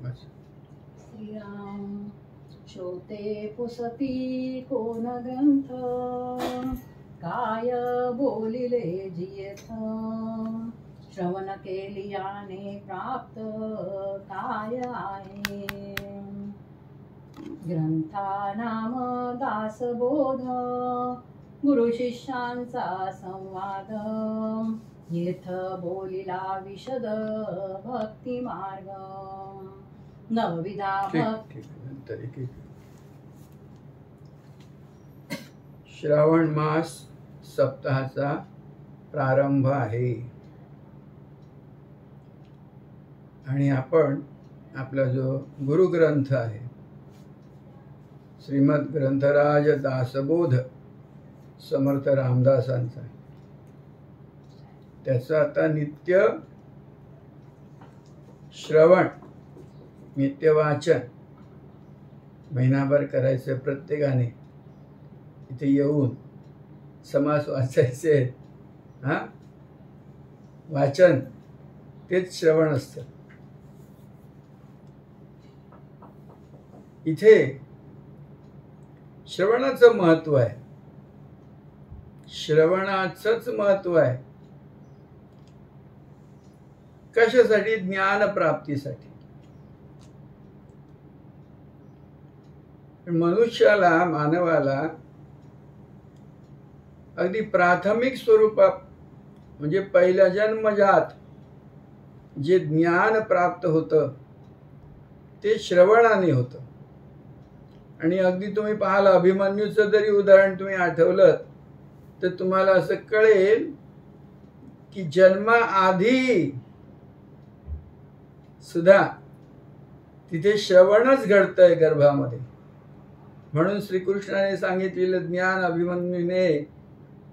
श्रीराम श्रोते पुसती कोण ग्रंथ, काय बोलिले जियथ, श्रवण केलियाने प्राप्त काय आहे. ग्रंथा नाम दासबोध, गुरु शिष्यांचा संवाद, येथ बोलिला विशद भक्ती मार्ग. नवविधा भक्ती. श्रावण मास सप्ताहाचा प्रारंभ आहे आणि आपण आपला जो गुरुग्रंथ आहे श्रीमद ग्रंथराज दासबोध समर्थ रामदासांचा, त्याचं आता नित्य श्रवण नित्य वाचन महिनाभर करायचं. प्रत्येकाने इथे येऊन समास वाचायचे. वाचन तेच श्रवण असतं. इथे श्रवणाचं महत्व आहे. श्रवणाचंच महत्व आहे. कशासाठी? ज्ञान प्राप्तीसाठी. मनुष्याला, मानवाला अगदी प्राथमिक स्वरूपात म्हणजे पहिल्या जन्मजात जे ज्ञान प्राप्त होतं ते श्रवणाने होतं. आणि अगदी तुम्ही पाहाल, अभिमन्यूचं जरी उदाहरण तुम्ही आठवलं तर तुम्हाला असं कळेल की जन्माआधी सुद्धा तिथे श्रवणच घडतंय गर्भामध्ये. म्हणून श्रीकृष्णाने सांगितलेलं ज्ञान अभिमन्यूने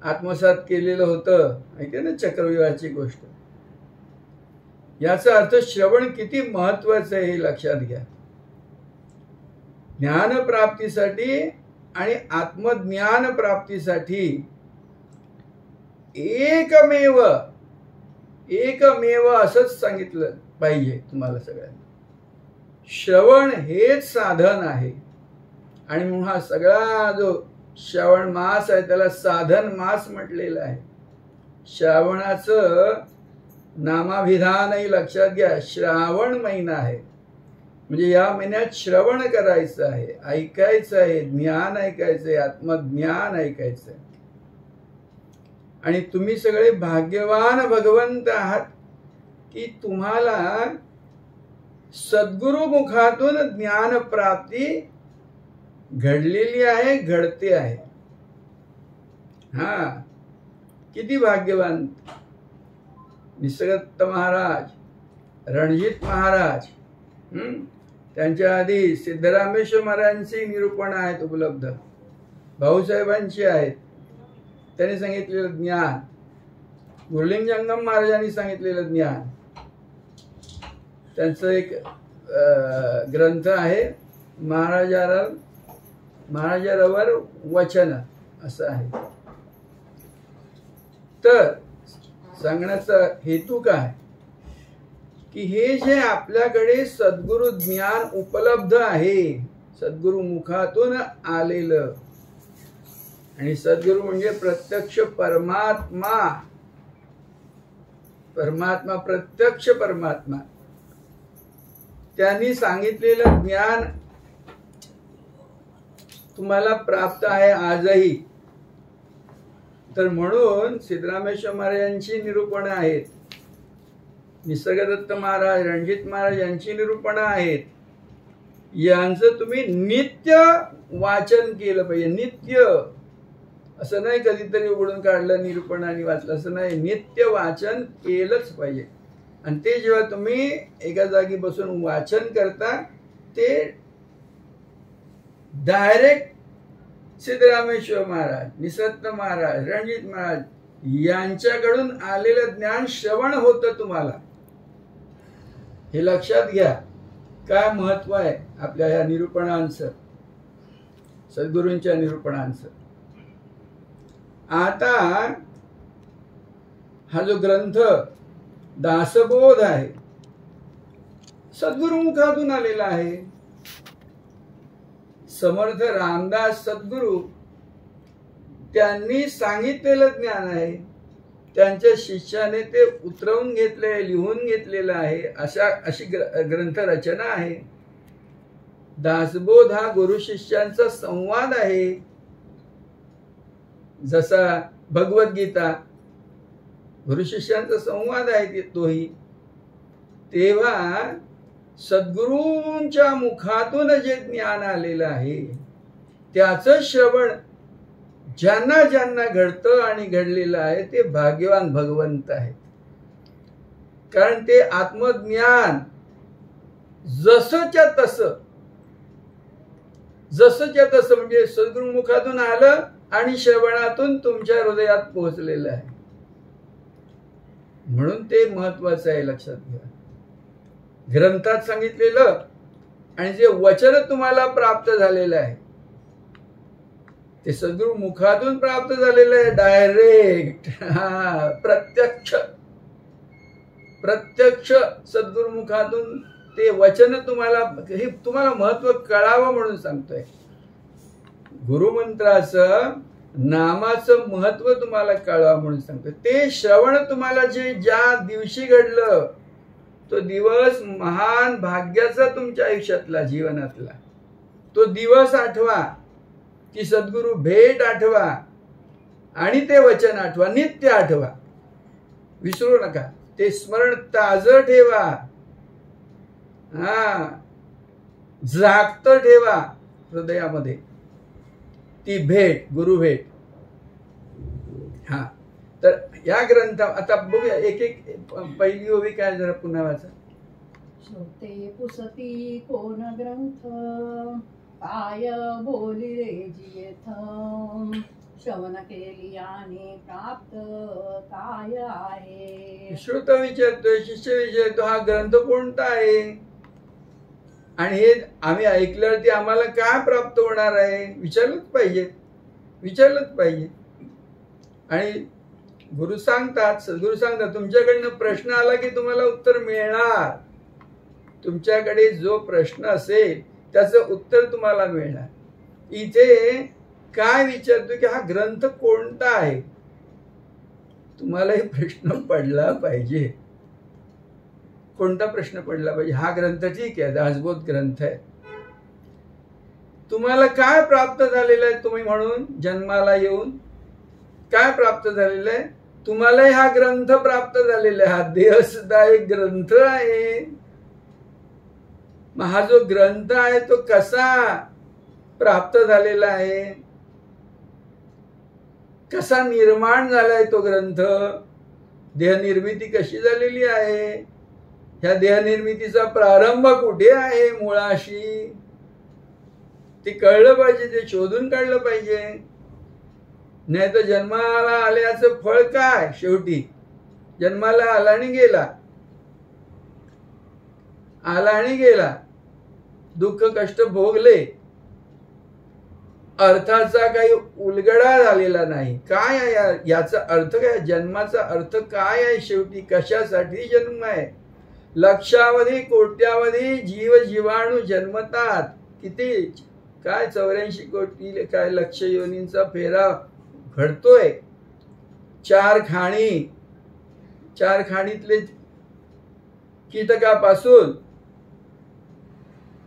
आत्मसात केलेलं होतं. ऐका ना चक्रव्यूहाची गोष्ट. याचा अर्थ श्रवण किती महत्वाचं आहे हे लक्षात घ्या. ज्ञान प्राप्तीसाठी आणि आत्मज्ञान प्राप्तीसाठी एकमेव असंच सांगितलं पाहिजे तुम्हाला सगळ्यांना. श्रवण हेच साधन आहे. आणि म्हणून हा सगळा जो श्रावण मास आहे त्याला साधन मास म्हटलेला आहे. श्रावणाचं नामाभिधानही लक्षात घ्या. श्रावण महिना आहे म्हणजे या महिन्यात श्रवण करायचं आहे, ऐकायचं आहे, ज्ञान ऐकायचं आहे, आत्मज्ञान ऐकायचं आहे. आणि तुम्ही सगळे भाग्यवान भगवंत आहात की तुम्हाला सद्गुरु मुखातून ज्ञान प्राप्ती घडलेली आहे, घडते आहे. किती भाग्यवान. निसर्गदत्त महाराज, रणजित महाराज, त्यांच्या आधी सिद्धरामेश्वर महाराजांची निरूपण आहेत उपलब्ध, भाऊसाहेबांची आहेत. त्यांनी सांगितलेलं ज्ञान, गुरुलिंग जंगम महाराजांनी सांगितलेलं ज्ञान, त्यांचं एक ग्रंथ आहे महाराजांवर वचन असं आहे. तर सांगण्याचा हेतू काय की हे जे आपल्याकडे सद्गुरु ज्ञान उपलब्ध आहे, सद्गुरु मुखातून आलेलं, आणि सद्गुरु म्हणजे प्रत्यक्ष परमात्मा, प्रत्यक्ष परमात्मा, त्यांनी सांगितलेलं ज्ञान तुम्हाला प्राप्त आहे आजही. तर म्हणून सिद्धरामेश्वर महाराजांची निरूपण आहेत, निसर्गदत्त महाराज, रणजित महाराज यांची निरूपण आहेत. यांचं तुम्ही नित्य वाचन केलं पाहिजे. नित्य असं नाही कधीतरी उघडून काढलं निरूपण आणि वाचलं, असं नाही. नित्य वाचन केलंच पाहिजे. आणि ते जेव्हा तुम्ही एका जागी बसून वाचन करता ते डायरेक्ट सिद्धरामेश्वर महाराज, निसर्गदत्त महाराज, रणजित महाराज यांच्याकडून आलेलं ज्ञान श्रवण होतं तुम्हाला. हे लक्षात घ्या. काय महत्व आहे आपल्या या निरूपणांचं, सद्गुरूंच्या निरूपणांचं. आता हा जो ग्रंथ दासबोध आहे, सद्गुरुमुखातून आलेला आहे. समर्थ रामदास सद्गुरु त्यांनी सांगितलेलं ज्ञान आहे. त्यांच्या शिष्याने ते उतरवून घेतले, लिहून घेतलेलं आहे. अशी ग्रंथ रचना आहे. दासबोध हा गुरु शिष्यांचा संवाद आहे. जसा भगवद्गीता गुरु शिष्यांचा संवाद आहे तोही. तेव्हा सद्गुरूंच्या मुखातून जे ज्ञान आलेलं आहे त्याचं श्रवण ज्यांना ज्यांना घडतं आणि घडलेलं आहे ते भाग्यवान भगवंत आहेत. कारण ते आत्मज्ञान जसंच्या तसं म्हणजे सद्गुरुमुखातून आलं आणि श्रवणातून तुमच्या हृदयात पोहोचलेलं आहे. म्हणून ते महत्वाचं आहे, लक्षात घ्या. ग्रंथात सांगितलेलं आणि जे वचन तुम्हाला प्राप्त झालेलं आहे ते सद्गुरु मुखातून प्राप्त झालेलं आहे. डायरेक्ट प्रत्यक्ष सद्गुरु मुखातून ते वचन तुम्हाला महत्व कळावं म्हणून सांगतोय. गुरुमंत्राचं नामाचं महत्व तुम्हाला कळावं म्हणून सांगतोय. ते श्रवण तुम्हाला ज्या दिवशी घडलं तो दिवस महान भाग्याचा तुमच्या आयुष्यातला, जीवनातला तो दिवस आठवा. ती सद्गुरु भेट आठवा आणि ते वचन आठवा. नित्य आठवा, विसरू नका. ते स्मरण ताजं ठेवा, जागत ठेवा हृदयामध्ये. ती भेट, गुरु भेट. तर या ग्रंथ आता बघूया एक एक पहिली ओवी काय जरा पुन्हा वाचा. श्रोते पुसती कोण ग्रंथ, काय बोली रे जियथ, श्रवण केली आणि प्राप्त काय आहे. श्रोता विचारतोय, शिष्य विचारतो, हा ग्रंथ कोणता आहे आणि हे आम्ही ऐकल्यावरती आम्हाला काय प्राप्त होणार आहे. विचारलंच पाहिजे. आणि गुरु सांगतात, सद्गुरु सांगतात, तुमच्याकडनं प्रश्न आला की तुम्हाला उत्तर मिळणार. तुमच्याकडे जो प्रश्न असेल त्याचं उत्तर तुम्हाला मिळणार. इथे काय विचारतो की हा ग्रंथ कोणता आहे. तुम्हाला हे प्रश्न पडला पाहिजे. कोणता प्रश्न पडला पाहिजे. हा ग्रंथ ठीक आहे, दासबोध ग्रंथ आहे. तुम्हाला काय प्राप्त झालेलं आहे. तुम्ही म्हणून जन्माला येऊन काय प्राप्त झालेलं आहे. तुम्हाला हा ग्रंथ प्राप्त झालेला आहे. हा देह सुद्धा एक ग्रंथ आहे. मग हा जो ग्रंथ आहे तो कसा प्राप्त झालेला आहे, कसा निर्माण झालाय तो ग्रंथ, देहनिर्मिती कशी झालेली आहे, ह्या देहनिर्मितीचा प्रारंभ कुठे आहे मुळाशी, ते कळलं पाहिजे. ते शोधून काढलं पाहिजे. नाही तर जन्माला आल्याचं फळ काय. शेवटी जन्माला आला आणि गेला, दुःख कष्ट भोगले, अर्थाचा काही उलगडा झालेला नाही. काय आहे याचा अर्थ काय. जन्माचा अर्थ काय आहे. शेवटी कशासाठी जन्म आहे. लक्षावधी कोट्यावधी जीव जीवाणू जन्मतात. किती काय 84 कोटी काय लक्ष योनींचा फेरा घडतोय. चार खाणीतले कीटकापासून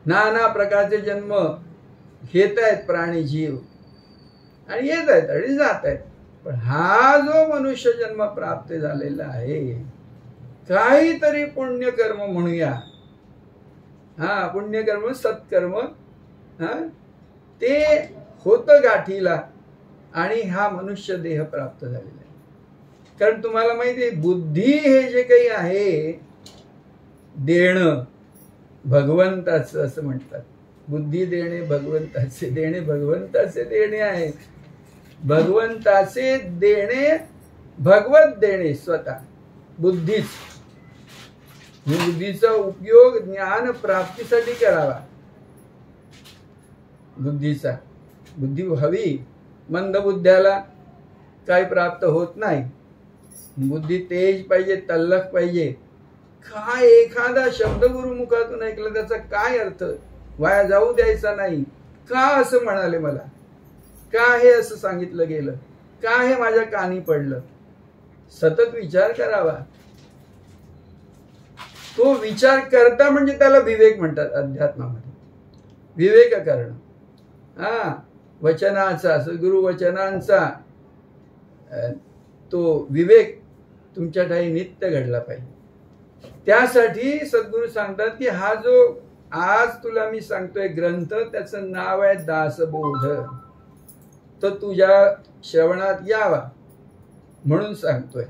नाना प्रकारचे जन्म घेत आहेत प्राणी जीव आणि येत आहेत आणि जात आहेत. पण हा जो मनुष्य जन्म प्राप्त झालेला आहे, काहीतरी पुण्यकर्म म्हणूया, पुण्यकर्म सत्कर्म ते होतं गाठीला आणि हा मनुष्य देह प्राप्त झालेला आहे. कारण तुम्हाला माहिती आहे, बुद्धी हे जे काही आहे देणं भगवंताचं असं म्हणतात. बुद्धी देणे भगवंताचे देणे आहे. भगवंताचे देणे, भगवत देणे स्वतः बुद्धीच. बुद्धीचा उपयोग ज्ञान प्राप्तीसाठी करावा. बुद्धी हवी. मंद बुद्ध्याला काही प्राप्त होत नाही. बुद्धी तेज पाहिजे, तल्लख पाहिजे. काय एखादा शब्द गुरुमुखातून ऐकला त्याचा काय अर्थ वाया जाऊ द्यायचा नाही. का असं म्हणाले मला, का हे असं सांगितलं गेलं, का हे माझ्या कानी पडलं, सतत विचार करावा. तो विचार करता म्हणजे त्याला विवेक म्हणतात अध्यात्मामध्ये. विवेक करणं, वचनाचा, सद्गुरु वचनांचा तो विवेक तुमच्या ठाई नित्य घडला पाहिजे. त्यासाठी सद्गुरु सांगतात की हा जो आज तुला मी सांगतोय ग्रंथ, त्याचं नाव आहे दासबोध. तो तुझ्या श्रवणात यावा म्हणून सांगतोय.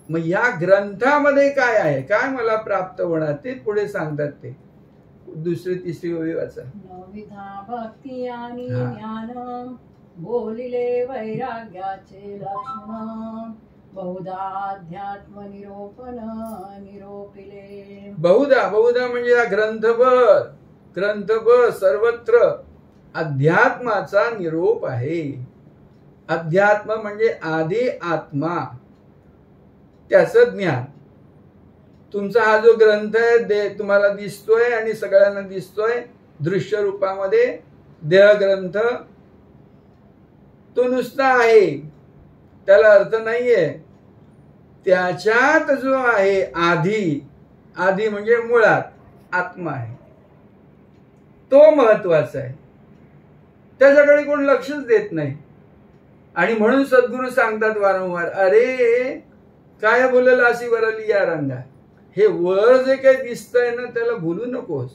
मग या ग्रंथामध्ये काय आहे, काय मला प्राप्त होणार ते पुढे सांगतात. ते दुसरी तिसरी ओवी वाचा. नवविधा भक्ती आणि ज्ञान, बोलिले वैराग्याचे लक्षण, बहुधा अध्यात्म निरोपण निरोपिले. बहुधा म्हणजे या ग्रंथभर सर्वत्र अध्यात्माचा निरोप आहे. अध्यात्म म्हणजे आधी आत्मा, त्याचं ज्ञान. तुमचा हा जो ग्रंथ आहे तुम्हाला दिसतोय आणि सगळ्यांना दिसतोय दृश्य रूपामध्ये, देह ग्रंथ, तो नुसता आहे, त्याला अर्थ नाहीये. त्याच्यात जो आहे आधी म्हणजे मुळात आत्मा आहे, तो महत्वाचा आहे. त्याच्याकडे कोण लक्षच देत नाही. आणि म्हणून सद्गुरू सांगतात वारंवार, अरे काय बोलला अशी वरली या रंगा. हे वर जे काही दिसतंय ना त्याला भुलू नकोस,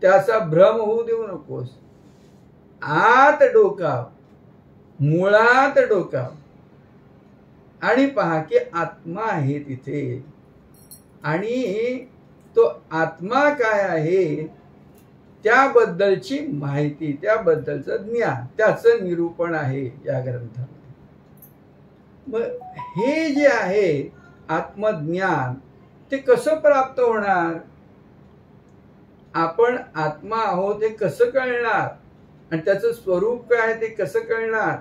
त्याचा भ्रम होऊ देऊ नकोस. आत डोकाव, मुळात डोकाव आणि पहा की आत्मा आहे तिथे. आणि तो आत्मा काय आहे त्याबद्दलची माहिती, त्याबद्दलचं ज्ञान, त्याचं निरूपण आहे या ग्रंथामध्ये. मग हे जे आहे आत्मज्ञान, ते कसं प्राप्त होणार? आपण आत्मा आहोत हे कसं कळणार, आणि त्याचं स्वरूप काय ते कसं कळणार?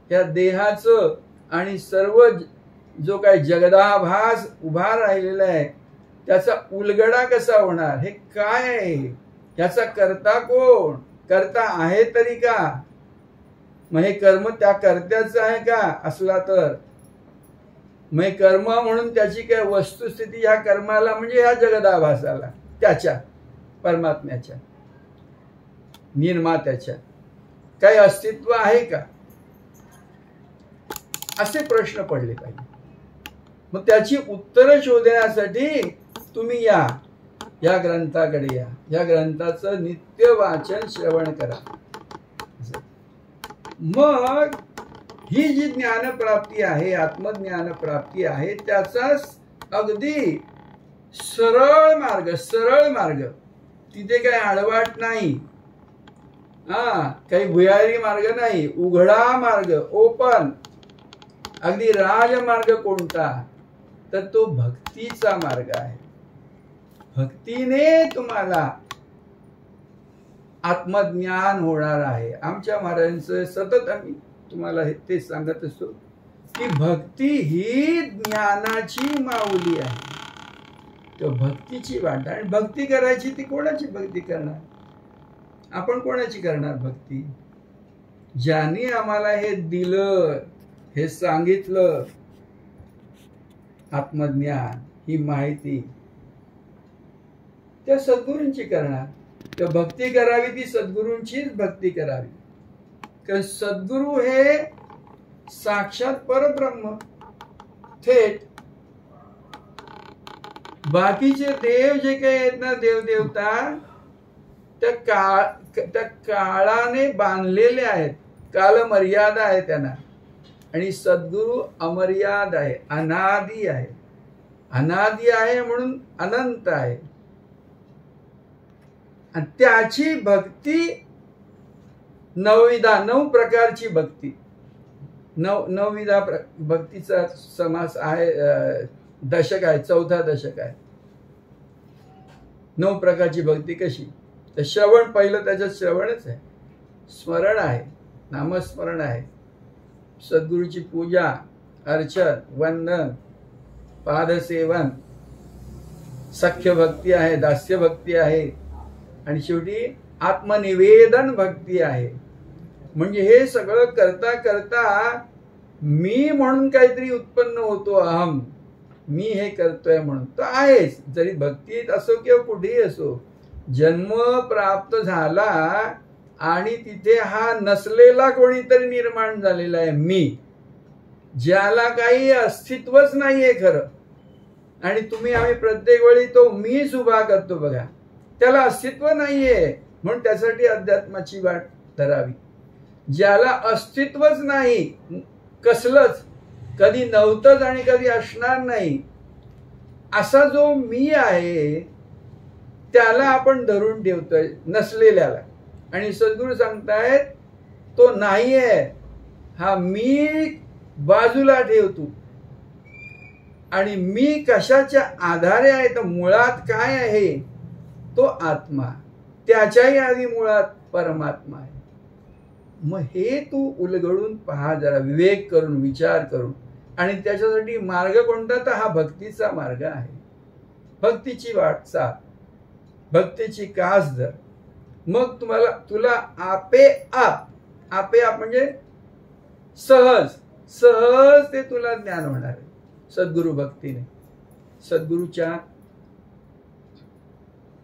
या देहाचं आणि सर्व जो काही जगदाभास उभा राहिलेला आहे त्याचा उलगडा कसा होणार? हे काय आहे? याचा करता कोण? करता आहे तरी का? मग हे कर्म त्या कर्त्याचं आहे का? असला तर मग कर्म म्हणून त्याची काय वस्तुस्थिती ह्या कर्माला म्हणजे ह्या जगदाभासाला, त्याच्या परमात्म्याच्या निर्मात्याच्या काही अस्तित्व आहे का? असे प्रश्न पडले पाहिजे. मग त्याची उत्तरं शोधण्यासाठी तुम्ही या ग्रंथाकडे या ग्रंथाचं नित्य वाचन श्रवण करा. मग ही जी ज्ञानप्राप्ती आहे, आत्मज्ञान प्राप्ती आहे, त्याचा अगदी सरळ मार्ग, तिथे काही आडवाट नाही, काही भुयारी मार्ग नाही, उघडा मार्ग, ओपन. अगदी राजमार्ग कोणता? तर तो भक्तीचा मार्ग आहे. भक्तीने तुम्हाला आत्मज्ञान होणार आहे. आमच्या महाराजांचं सतत आम्ही तुम्हाला तेच सांगत असतो की भक्ती ही ज्ञानाची माऊली आहे. तो भक्तीची वाट. आणि भक्ती करायची ती कोणाची भक्ती करणार? आपण कोणाची करणार भक्ती? ज्यांनी आम्हाला हे दिलं, हे सांगितलं, आत्मज्ञान, ही माहिती, त्या सद्गुरूंची करणार. तर भक्ती करावी ती सद्गुरूंचीच भक्ती करावी. कारण सद्गुरू हे साक्षात परब्रह्म, थेट. बाकीचे देव जे काही आहेत ना, देवदेवता, त्या काळाने बांधलेले आहेत, कालमर्यादा आहे त्यांना. आणि सद्गुरू अमर्याद आहे, अनादी आहे. अनादी आहे म्हणून अनंत आहे. आणि त्याची भक्ती नवविधा, 9 प्रकारची भक्ती, नवविधा भक्तीचा समास आहे, दशक आहे, 4था दशक आहे. 9 प्रकारची भक्ती कशी? तर श्रवण, पहिलं त्याच्यात श्रवणच आहे, स्मरण आहे, नामस्मरण आहे, सद्गुरूची पूजा, अर्चन, वंदन, पादसेवन, सख्य भक्ती आहे, दास्य भक्ती आहे, आणि शेवटी आत्मनिवेदन भक्ती आहे. म्हणजे हे सगळं करता करता मी म्हणून काहीतरी उत्पन्न होतो, अहम, मी हे करतोय म्हणून. तो आहेच, जरी भक्तीत असो किंवा कुठेही असो. जन्म प्राप्त झाला आणि तिथे हा नसलेला कोणीतरी निर्माण झालेला आहे, मी, ज्याला काही अस्तित्वच नाहीये खरं. आणि आम्ही प्रत्येक वेळी तो मीच उभा करतो बघा, त्याला अस्तित्व नाहीये. म्हणून त्यासाठी अध्यात्माची वाट धरावी. ज्याला अस्तित्वच नाही, कसलंच, कधी नव्हतंच आणि कधी असणार नाही, असा जो मी आहे त्याला आपण धरून ठेवतोय, नसलेल्याला. आणि सद्गुरू सांगतायत तो नाहीये, हा मी बाजूला ठेवतो. आणि मी कशाच्या आधारे आहे, तर मुळात काय आहे, तो आत्मा, त्याच्याही आधी मुळात परमात्मा आहे. मग हे तू उलगडून पहा जरा, विवेक करून, विचार करून. आणि त्याच्यासाठी मार्ग कोणता, तर हा भक्तीचा मार्ग आहे. भक्तीची वाटचाल, भक्तीची कास धर. मग तुला आपे आप म्हणजे सहज सहज ते तुला ज्ञान होणार आहे सद्गुरु भक्तीने. सद्गुरूच्या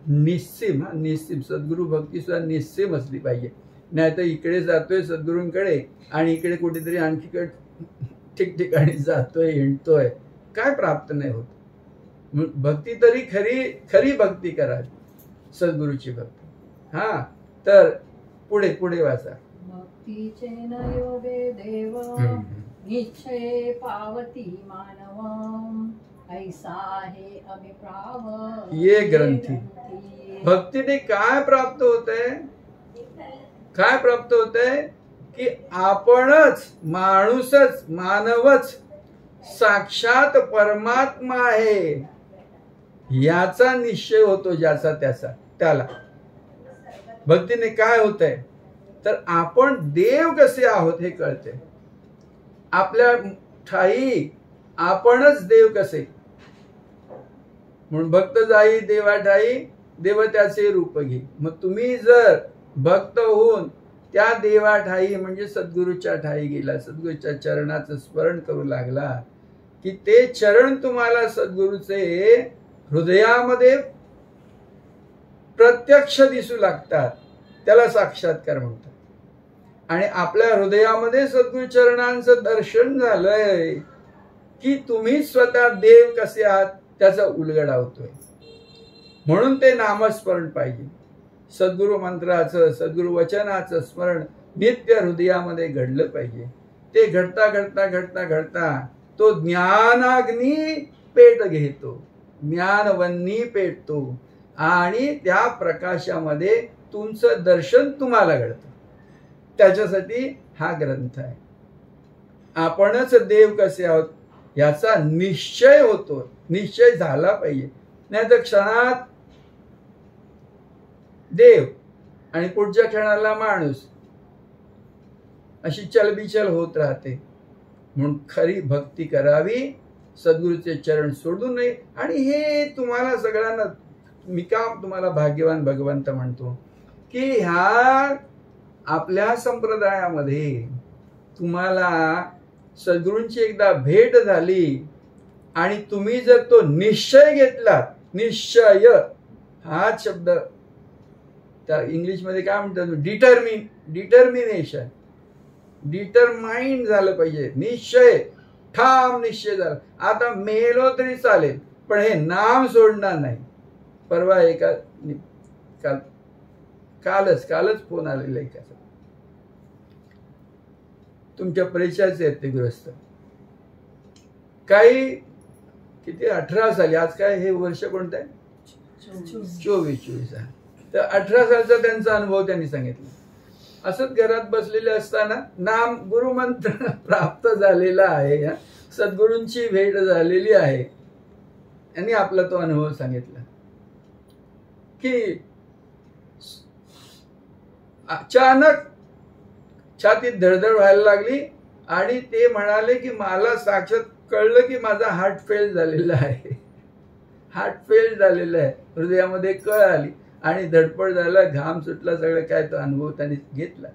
निस्सीम सद्गुरु भक्ती सुद्धा निस्सीम असली पाहिजे. नाही तर इकडे जातोय सद्गुरूंकडे आणि इकडे कुठेतरी आणखीकडे ठिकठिकाणी जातोय, हिंडतोय, काय प्राप्त नाही होत. भक्ती तरी खरी भक्ती करावी, सद्गुरूची भक्ती. हा, तर पुढे वाचा. भक्तीचे नयोगे देव निश्चय पावती मानव ऐसा हे अभिप्राव ये ग्रंथी. भक्तीने काय प्राप्त होतंय, काय प्राप्त होतंय, की आपणच, माणूसच, मानवच साक्षात परमात्मा आहे याचा निश्चय होतो, ज्याचा त्याला. भक्तीने काय होतंय, तर आपण देव कसे आहोत हे कळते. आपल्या ठाई आपणच देव कसे. म्हणून भक्त जाई देवा ठाई, देव त्याचे रूप घे. मग तुम्ही जर भक्त होऊन त्या देवा ठाई म्हणजे सद्गुरूच्या ठाई गेला, सद्गुरूच्या चरणाचं स्मरण करू लागला, की ते चरण तुम्हाला सद्गुरूचे हृदयामध्ये प्रत्यक्ष दिसू लागतात. त्याला साक्षात्कार म्हणतात. आणि आपल्या हृदयामध्ये सद्गुरू चरणांचं दर्शन झालंय, की तुम्ही स्वतः देव कसे आहात त्याचा उलगडा होतोय. म्हणून ते नामस्मरण पाहिजे. सद्गुरू मंत्राचं, सद्गुरू वचनाचं स्मरण नित्य हृदयामध्ये घडलं पाहिजे. ते घडता घडता घडता घडता तो ज्ञानाग्नी पेट घेतो, ज्ञानवन्नी पेटतो आणि त्या प्रकाशामध्ये तुमचं दर्शन तुम्हाला घडतं. त्याच्यासाठी हा ग्रंथ आहे. आपणच देव कसे आहोत याचा निश्चय होतो, निश्चय झाला पाहिजे. नाही तर क्षणात देव आणि पुढच्या क्षणाला माणूस, अशी चलबिचल होत राहते. म्हणून खरी भक्ती करावी, सद्गुरूचे चरण सोडू नये. आणि हे तुम्हाला सगळ्यांना, मी का तुम्हाला भाग्यवान भगवंत म्हणतो, की ह्या आपल्या संप्रदायामध्ये तुम्हाला सद्गुरूंची एकदा भेट झाली आणि तुम्ही जर तो निश्चय घेतलात, निश्चय हा शब्द त्या इंग्लिशमध्ये काय म्हणतात, डिटर्मिनेशन, डिटरमाइंड झालं पाहिजे. निश्चय, ठाम निश्चय झाला. आता मेलो तरी चालेल, पण हे नाम सोडणार नाही. परवा कालच फोन आलेला आहे, तुमच्या परिचयाचे आहेत ते गृहस्थ, काही किती 18 साली, आज काय हे वर्ष कोणतं आहे, 24 आहे. तर 18 सालचा त्यांचा अनुभव त्यांनी सांगितला. असंच घरात बसलेले असताना नाम गुरुमंत्र प्राप्त झालेला आहे, सद्गुरूंची भेट झालेली आहे. यांनी आपला तो अनुभव सांगितला की अचानक छातीत धडधड व्हायला लागली आणि ते म्हणाले की मला साक्षात कळलं की माझा हार्ट फेल झालेला आहे. हार्ट फेल झालेलं आहे, हृदयामध्ये कळ आली आणि धडपड झाला, घाम सुटला, सगळं काय तो अनुभव त्यांनी घेतला.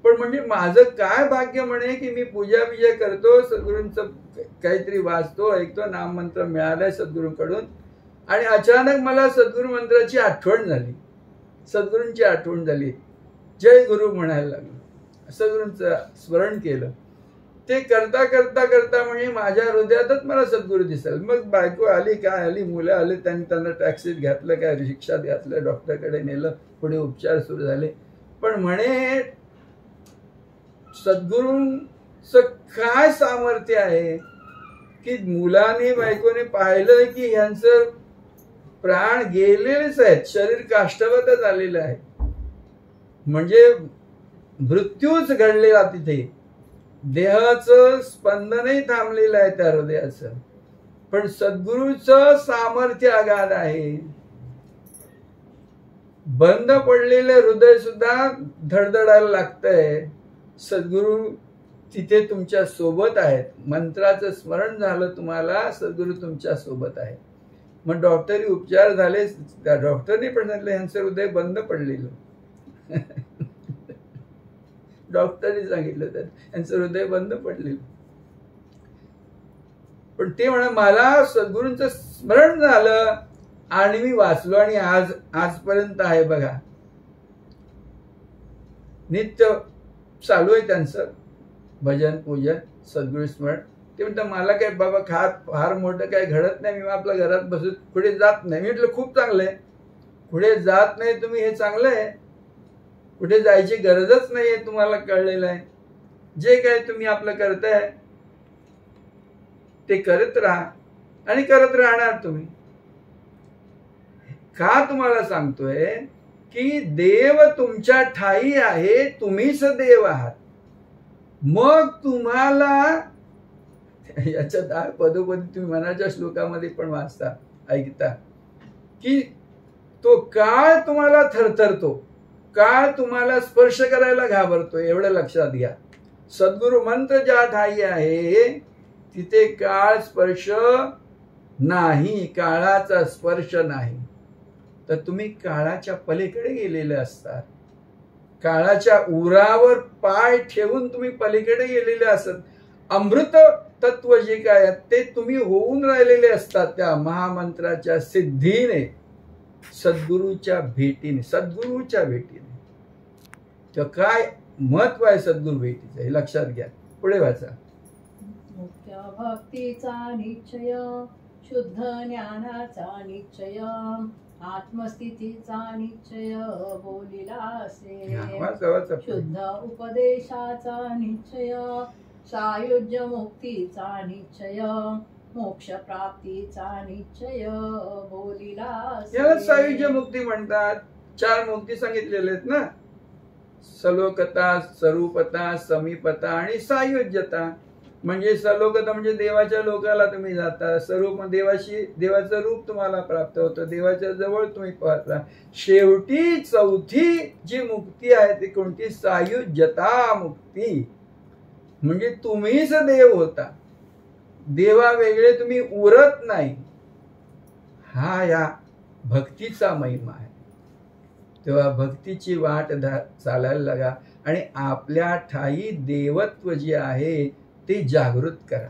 पण म्हणजे माझं काय भाग्य म्हणे की मी पूजा बिजा करतो, सद्गुरूंचं काहीतरी वाचतो, ऐकतो, नाममंत्र मिळालाय सद्गुरूंकडून, आणि अचानक मला सद्गुरू मंत्राची आठवण झाली, सद्गुरूंची आठवण झाली. जय गुरु म्हणायला लागलो, सद्गुरूंचं स्मरण केलं. ते करता करता करता म्हणजे माझ्या हृदयातच मला सद्गुरू दिसेल. मग बायको आली, काय आली, मुलं आले, त्यांनी त्यांना टॅक्सीत घातलं, काय रिक्षात घातलं, डॉक्टरकडे नेलं, पुढे उपचार सुरू झाले. पण म्हणे सद्गुरूंचं काय सामर्थ्य आहे की मुलाने बायकोने पाहिलं की ह्यांचं प्राण गेलेलेच आहेत, शरीर काष्ठवतच आलेलं आहे, म्हणजे मृत्यूच घडलेला तिथे, देहाचं स्पंदनही थांबलेलं आहे त्या हृदयाचं. पण सद्गुरूचं सामर्थ्य अगाध आहे. बंद पडलेलं हृदय सुद्धा धडधडायला लागतंय. सद्गुरू तिथे तुमच्या सोबत आहेत. मंत्राचं स्मरण झालं तुम्हाला, सद्गुरू तुमच्या सोबत आहे. मग डॉक्टरी उपचार झाले, त्या डॉक्टरने पण सांगितलं यांचं हृदय बंद पडलेलं. डॉक्टरने सांगितलं तर यांचं हृदय बंद पडलेलं. पण ते म्हणा मला सद्गुरूंचं स्मरण झालं आणि मी वाचलो, आणि आजपर्यंत आहे बघा, नित्य चालू आहे त्यांचं भजन पूजन सद्गुरू स्मरण. ते म्हणतात मला काय बाबा फार मोठं काय घडत नाही, मी आपल्या घरात बसून पुढे जात नाही. मी म्हटलं खूप चांगलं आहे, पुढे जात नाही तुम्ही, हे चांगलं आहे, कुठे जायची गरजच नाहीये, तुम्हाला कळलेलं आहे. जे काय तुम्ही आपलं करताय ते करत राहा आणि करत राहणार तुम्ही. का तुम्हाला सांगतोय की देव तुमच्या ठाई आहे, तुम्हीच देव आहात. मग तुम्हाला याच्यात पदोपदी तुम्ही मनाच्या श्लोकामध्ये पण वाचता, ऐकता की तो काळ तुम्हाला थरथरतो, काळ तुम्हाला स्पर्श करायला घाबरतो, एवढं लक्षात घ्या. सद्गुरु मंत्र ज्या ठाई आहे तिथे काळ स्पर्श नाही, काळाचा स्पर्श नाही. तर तुम्ही काळाच्या पलीकडे गेलेले असतात, काळाच्या उरावर पाय ठेवून तुम्ही पलीकडे गेलेले असत. अमृत तत्व जे काय ते तुम्ही होऊन राहिलेले असतात त्या महामंत्राच्या सिद्धीने, सद्गुरूच्या भेटीने, सद्गुरूच्या भेटीने. तर काय महत्व आहे सद्गुरू भेटीचं हे लक्षात घ्या. पुढे वाचा. मुख्य भक्तीचा निश्चय, शुद्ध ज्ञानाचा निश्चय, आत्मस्थितीचा निश्चय बोलिला असे. शुद्ध उपदेशाचा निश्चय, सायुज्य मुक्तीचा निश्चय, मोक्ष प्राप्तीचा निश्चय बोलिला असे. याला सायुज्य मुक्ती म्हणतात. 4 मुक्ती सांगितलेल्या आहेत ना, सलोकता, स्वरूपता, समीपता आणि सायुज्यता. म्हणजे सलोकता म्हणजे देवाच्या लोकाला तुम्ही जाता, स्वरूप देवाचं रूप तुम्हाला प्राप्त होतं, देवाच्या जवळ तुम्ही पाहता. शेवटी चौथी जी मुक्ती आहे ती कोणती? सायुज्यता मुक्ती. म्हणजे तुम्हीच देव होता, देवा वेगळे तुम्ही उरत नाही. हा या भक्तीचा महिमा आहे. तेव्हा भक्तीची वाट चालायला लागा आणि आपल्या ठाई देवत्व जे आहे ते जागृत करा.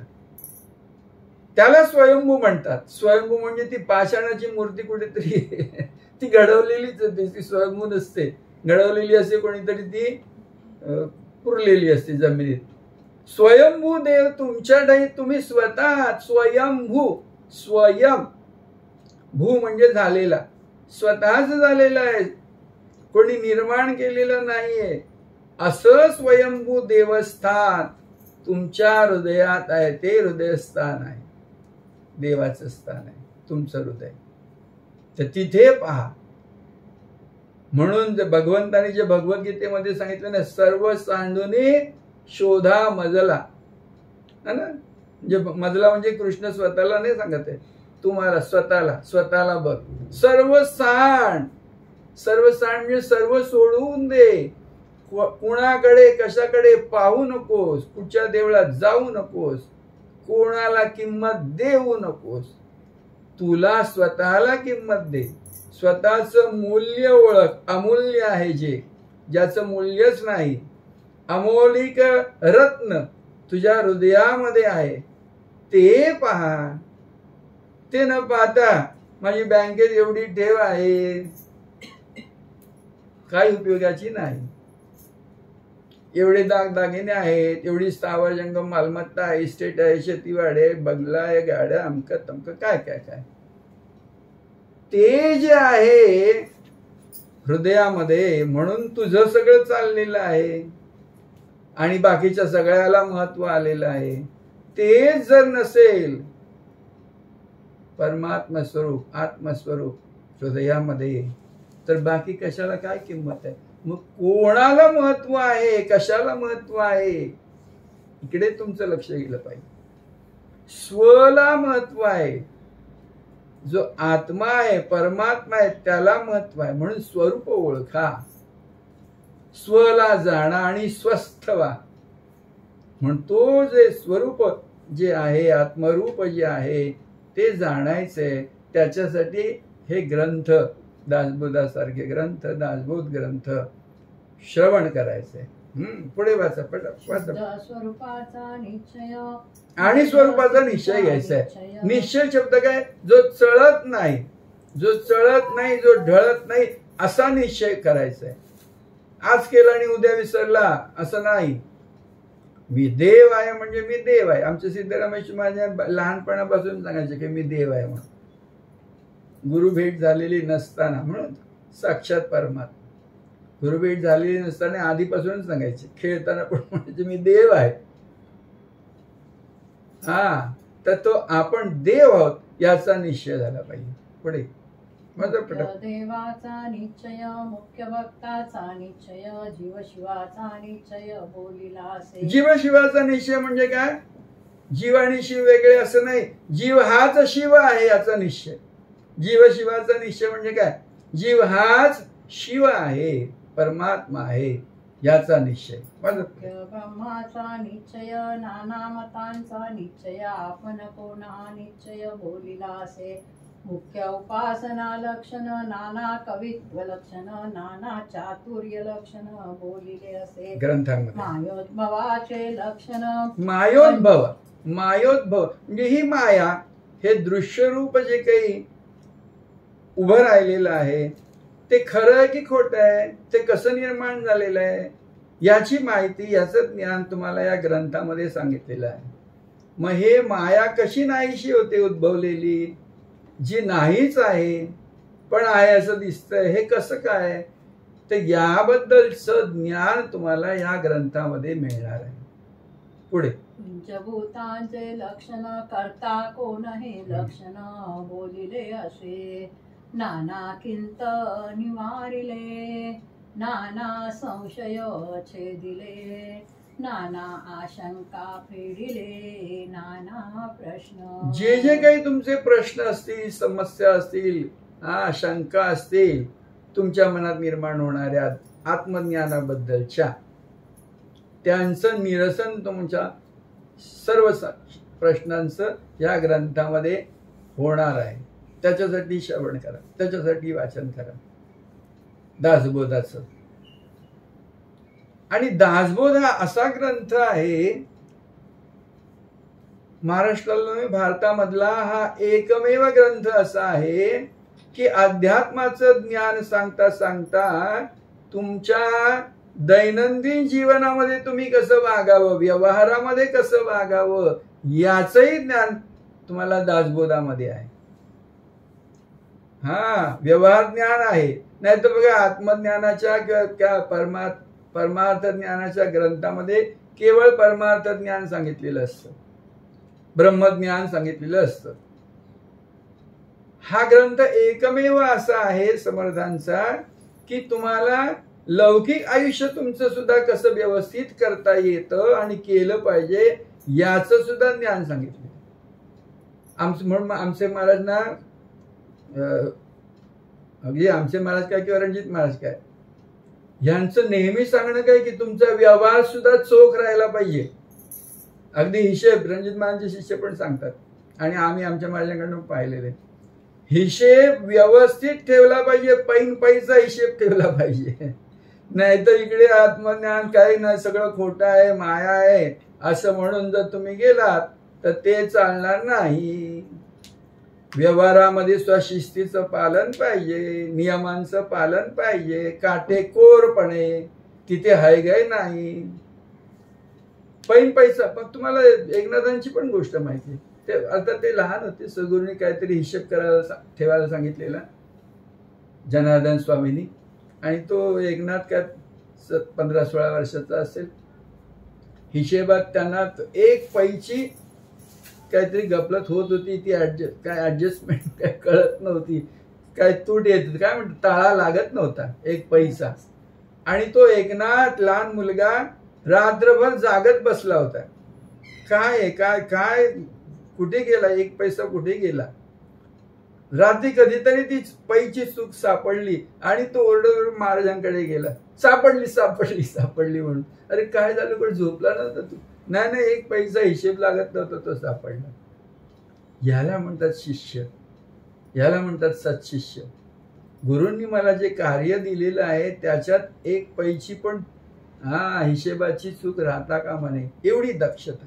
त्याला स्वयंभू म्हणतात. स्वयंभू म्हणजे ती पाषाणाची मूर्ती कुठेतरी ती घडवलेलीच असते, ती स्वयंभू नसते. घडवलेली असते कोणीतरी, ती पुरलेली असते जमिनीत. स्वयंभू देव तुमच्या ठाई तुम्ही स्वतः स्वयंभू. स्वयं भू म्हणजे झालेला, स्वतःच झालेला आहे, कोणी निर्माण केलेलं नाहीये. असं स्वयंभू देवस्थान तुमच्या हृदयात आहे. ते हृदयस्थान आहे, देवाचं स्थान आहे तुमचं हृदय. तर तिथे पहा. म्हणून भगवंतानी जे भगवद्गीतेमध्ये सांगितलं ना, सर्व सांडूने शोधा मजला, है ना. म्हणजे मजला म्हणजे कृष्ण स्वतःला नाही सांगत आहे, तुम्हाला स्वतःला बघ. सर्व सांड म्हणजे सर्व सोडून दे. कुणाकडे कशाकडे पाहू नकोस, कुठच्या देवळात जाऊ नकोस, कोणाला किंमत देऊ नकोस. तुला स्वतःला किंमत दे, स्वतःचं मूल्य ओळख. अमूल्य आहे जे, ज्याचं मूल्यच नाही, अमौलिक रत्न तुझ्या हृदयामध्ये आहे, ते पहा. ते न पाहता माझी बँकेत एवढी ठेव आहे, काही उपयोगाची नाही. एवढे दागदागिने आहेत, एवढी स्थावर जंगम मालमत्ता आहे, इस्टेट आहे, शेतीवाडे, बंगला आहे, गाड्या, अमकं तमकं काय काय काय. ते जे आहे हृदयामध्ये, म्हणून तुझं सगळं चाललेलं आहे आणि बाकीच्या सगळ्याला महत्व आलेलं आहे. तेच जर नसेल परमात्मा स्वरूप, आत्मस्वरूप हृदयामध्ये, तर बाकी कशाला काय किंमत आहे. मग कोणाला महत्व आहे, कशाला महत्व आहे, इकडे तुमचं लक्ष गेलं पाहिजे. स्वला महत्व आहे. जो आत्मा आहे, परमात्मा आहे, त्याला महत्व आहे. म्हणून स्वरूप ओळखा, स्वला जाणा आणि स्वस्थ व्हा. म्हणून तो जे स्वरूप जे आहे, आत्मरूप जे आहे, ते जाणायचंय. त्याच्यासाठी हे ग्रंथ, दासबोधासारखे ग्रंथ, दासबोध ग्रंथ श्रवण करायचंय. पुढे वाचा, वाचा. स्वरूपाचा निश्चय आणि स्वरूपाचा निश्चय घ्यायचा आहे. निश्चय शब्द काय? जो चळत नाही, जो चळत नाही, जो ढळत नाही, असा निश्चय करायचा आहे. आज केला आणि उद्या विसरला असं नाही. मी देव आहे म्हणजे मी देव आहे. आमचे सिद्धरामेश माझ्या लहानपणापासून सांगायचे की मी देव आहे म्हणून. गुरु भेट झालेली नसताना, म्हणून साक्षात परमात्मा. गुरु भेट झालेली नसताना आधीपासूनच सांगायचे, खेळताना पण म्हणायचे मी देव आहे. हा, तर तो आपण देव आहोत याचा निश्चय झाला पाहिजे. पुढे देवाचा निश्चय, मुख्य भक्ताचा निश्चय, जीवशिवाचा निश्चय बोलिला असे. जीवशिवाचा निश्चय म्हणजे काय? जीव आणि शिव वेगळे असं नाही. जीव हाच शिव आहे याचा निश्चय. जीवशिवाचा निश्चय म्हणजे काय? जीव हाच शिव आहे, परमात्मा आहे याचा निश्चय. ब्रह्माचा निश्चय, नाना मतांचा निश्चय, आपण कोणा निश्चय बोलिला असे. मुख्य उपासना लक्षण, नाना कवित्व लक्षण, नाना चातुर्य लक्षण बोलिले असे. ग्रंथांमध्ये मायोद्भवाचे लक्षण, मायोद्भव, मायोद्भव म्हणजे ही माया, हे दृश्य रूप जे काही उभं राहिलेलं आहे ते खरं आहे की खोटं आहे, ते कसं निर्माण झालेलं आहे याची माहिती, याचं ज्ञान तुम्हाला या ग्रंथामध्ये सांगितलेलं आहे. मग हे माया कशी नाहीशी होते उद्भवलेली, जी नाहीच आहे पण आहे असं दिसतंय, हे कसं काय? तर याबद्दलचं ज्ञान तुम्हाला या ग्रंथामध्ये मिळणार आहे. पुढे पंचभूतांचे लक्षण, करता कोण हे लक्षण बोलिले असे. नाना किंत निवारिले, नाना संशय छेदिले, नाना आशंका फेडिले, नाना प्रश्न. जे जे काही तुमचे प्रश्न असतील, समस्या असतील, शंका असतील, तुमच्या मनात निर्माण होणाऱ्या आत्मज्ञानाबद्दलच्या, त्यांचं निरसन तुमच्या सर्व प्रश्नांचं या ग्रंथामध्ये होणार आहे. त्याच्यासाठी श्रवण करा, त्याच्यासाठी वाचन करा दासबोधाचं. आणि दासबोध हा असा ग्रंथ आहे, महाराष्ट्राला भारतामधला हा एकमेव ग्रंथ असा आहे की अध्यात्माचं ज्ञान सांगता सांगता तुमच्या दैनंदिन जीवनामध्ये तुम्ही कसं वागावं, व्यवहारामध्ये कसं वागावं याचंही ज्ञान तुम्हाला दासबोधामध्ये आहे. व्यवहार ज्ञान आहे. नाही तर बघा आत्मज्ञानाच्या किंवा परमार्थ ज्ञानाच्या ग्रंथामध्ये केवळ परमार्थ ज्ञान सांगितलेलं असतं, ब्रह्मज्ञान सांगितलेलं असतं. हा ग्रंथ एकमेव असा आहे समर्थांचा की तुम्हाला लौकिक आयुष्य तुमचं सुद्धा कसं व्यवस्थित करता येतं आणि केलं पाहिजे याचं सुद्धा ज्ञान सांगितलं. म्हणून आमचे महाराज ना, अगदी आमचे महाराज काय किंवा रणजित महाराज काय, यांचं नेहमी सांगणं काय की तुमचा व्यवहार सुद्धा चोख राहायला पाहिजे. अगदी हिशेब रणजित महाराजांचे शिष्य पण सांगतात आणि आम्ही आमच्या महाराजांकडून पाहिलेले. हिशेब व्यवस्थित ठेवला पाहिजे, पैन पैसा हिशेब ठेवला पाहिजे. नाहीतर इकडे आत्मज्ञान काही नाही, सगळं खोटं आहे, माया आहे असं म्हणून जर तुम्ही गेलात तर ते चालणार नाही. व्यवहारामध्ये स्वशिस्तीचं पालन पाहिजे, नियमांचं पालन पाहिजे, काटेकोरपणे, तिथे हायगाय नाही. पैन पैसा. पण तुम्हाला एकनाथांची पण गोष्ट माहिती आहे. ते आता ते लहान होते, सद्गुरूंनी काहीतरी हिशेब करायला ठेवायला सांगितलेला जनार्दन स्वामींनी, आणि तो एकनाथ काय 15-16 वर्षाचा असेल. हिशेबात त्यांना एक पैची काहीतरी गफलत होत होती, ती ऍडजस्टमेंट काय कळत नव्हती, काय तूट येत होती, काय म्हणतात ताळा लागत नव्हता एक पैसा. आणि तो एकनाथ लहान मुलगा रात्रभर जागत बसला होता. काय काय काय कुठे गेला एक पैसा, कुठे गेला. रात्री कधीतरी ती पैची चूक सापडली आणि तो ओरडून महाराजांकडे गेला, सापडली सापडली सापडली म्हणून. अरे काय झालं, पण झोपला नव्हता तू? नाही नाही, एक पैसा हिशेब लागत नव्हता, तो सापडला. याला म्हणतात शिष्य, याला म्हणतात सत्शिष्य. गुरूंनी मला जे कार्य दिलेलं आहे त्याच्यात एक पैची पण हिशेबाची चूक राहता कामा नये, एवढी दक्षता.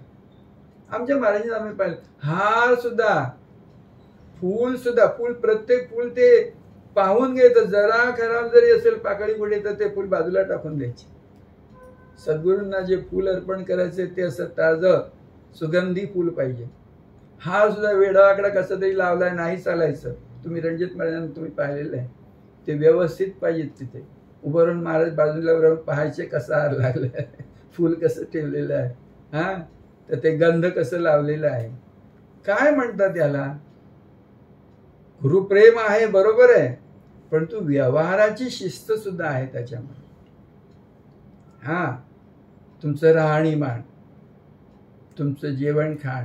आमच्या महाराजांनी आम्ही पाहिलं, हार सुद्धा, फूल सुद्धा, फूल प्रत्येक फूल ते पाहून घ्यायचं, जरा खराब जरी असेल पाकळी पुढे तर ते फूल बाजूला टाकून द्यायचे. सद्गुरूंना जे फूल अर्पण करायचे ते असं ताजं सुगंधी फूल पाहिजे. हार सुद्धा वेडावाकडा कसा तरी लावलाय नाही चालायचं. तुम्ही रणजित महाराजांना तुम्ही पाहिलेलं आहे, ते व्यवस्थित पाहिजे. तिथे उभं राहून महाराज बाजूला राहून पाहायचे कसा हार लागलाय, फूल कसं ठेवलेलं आहे, तर ते गंध कसं लावलेलं आहे. काय म्हणतात याला? गुरुप्रेम आहे, बरोबर आहे, परंतु व्यवहाराची शिस्त सुद्धा आहे त्याच्यामध्ये. तुमचं राहणीमान, तुमचं जेवण खाण,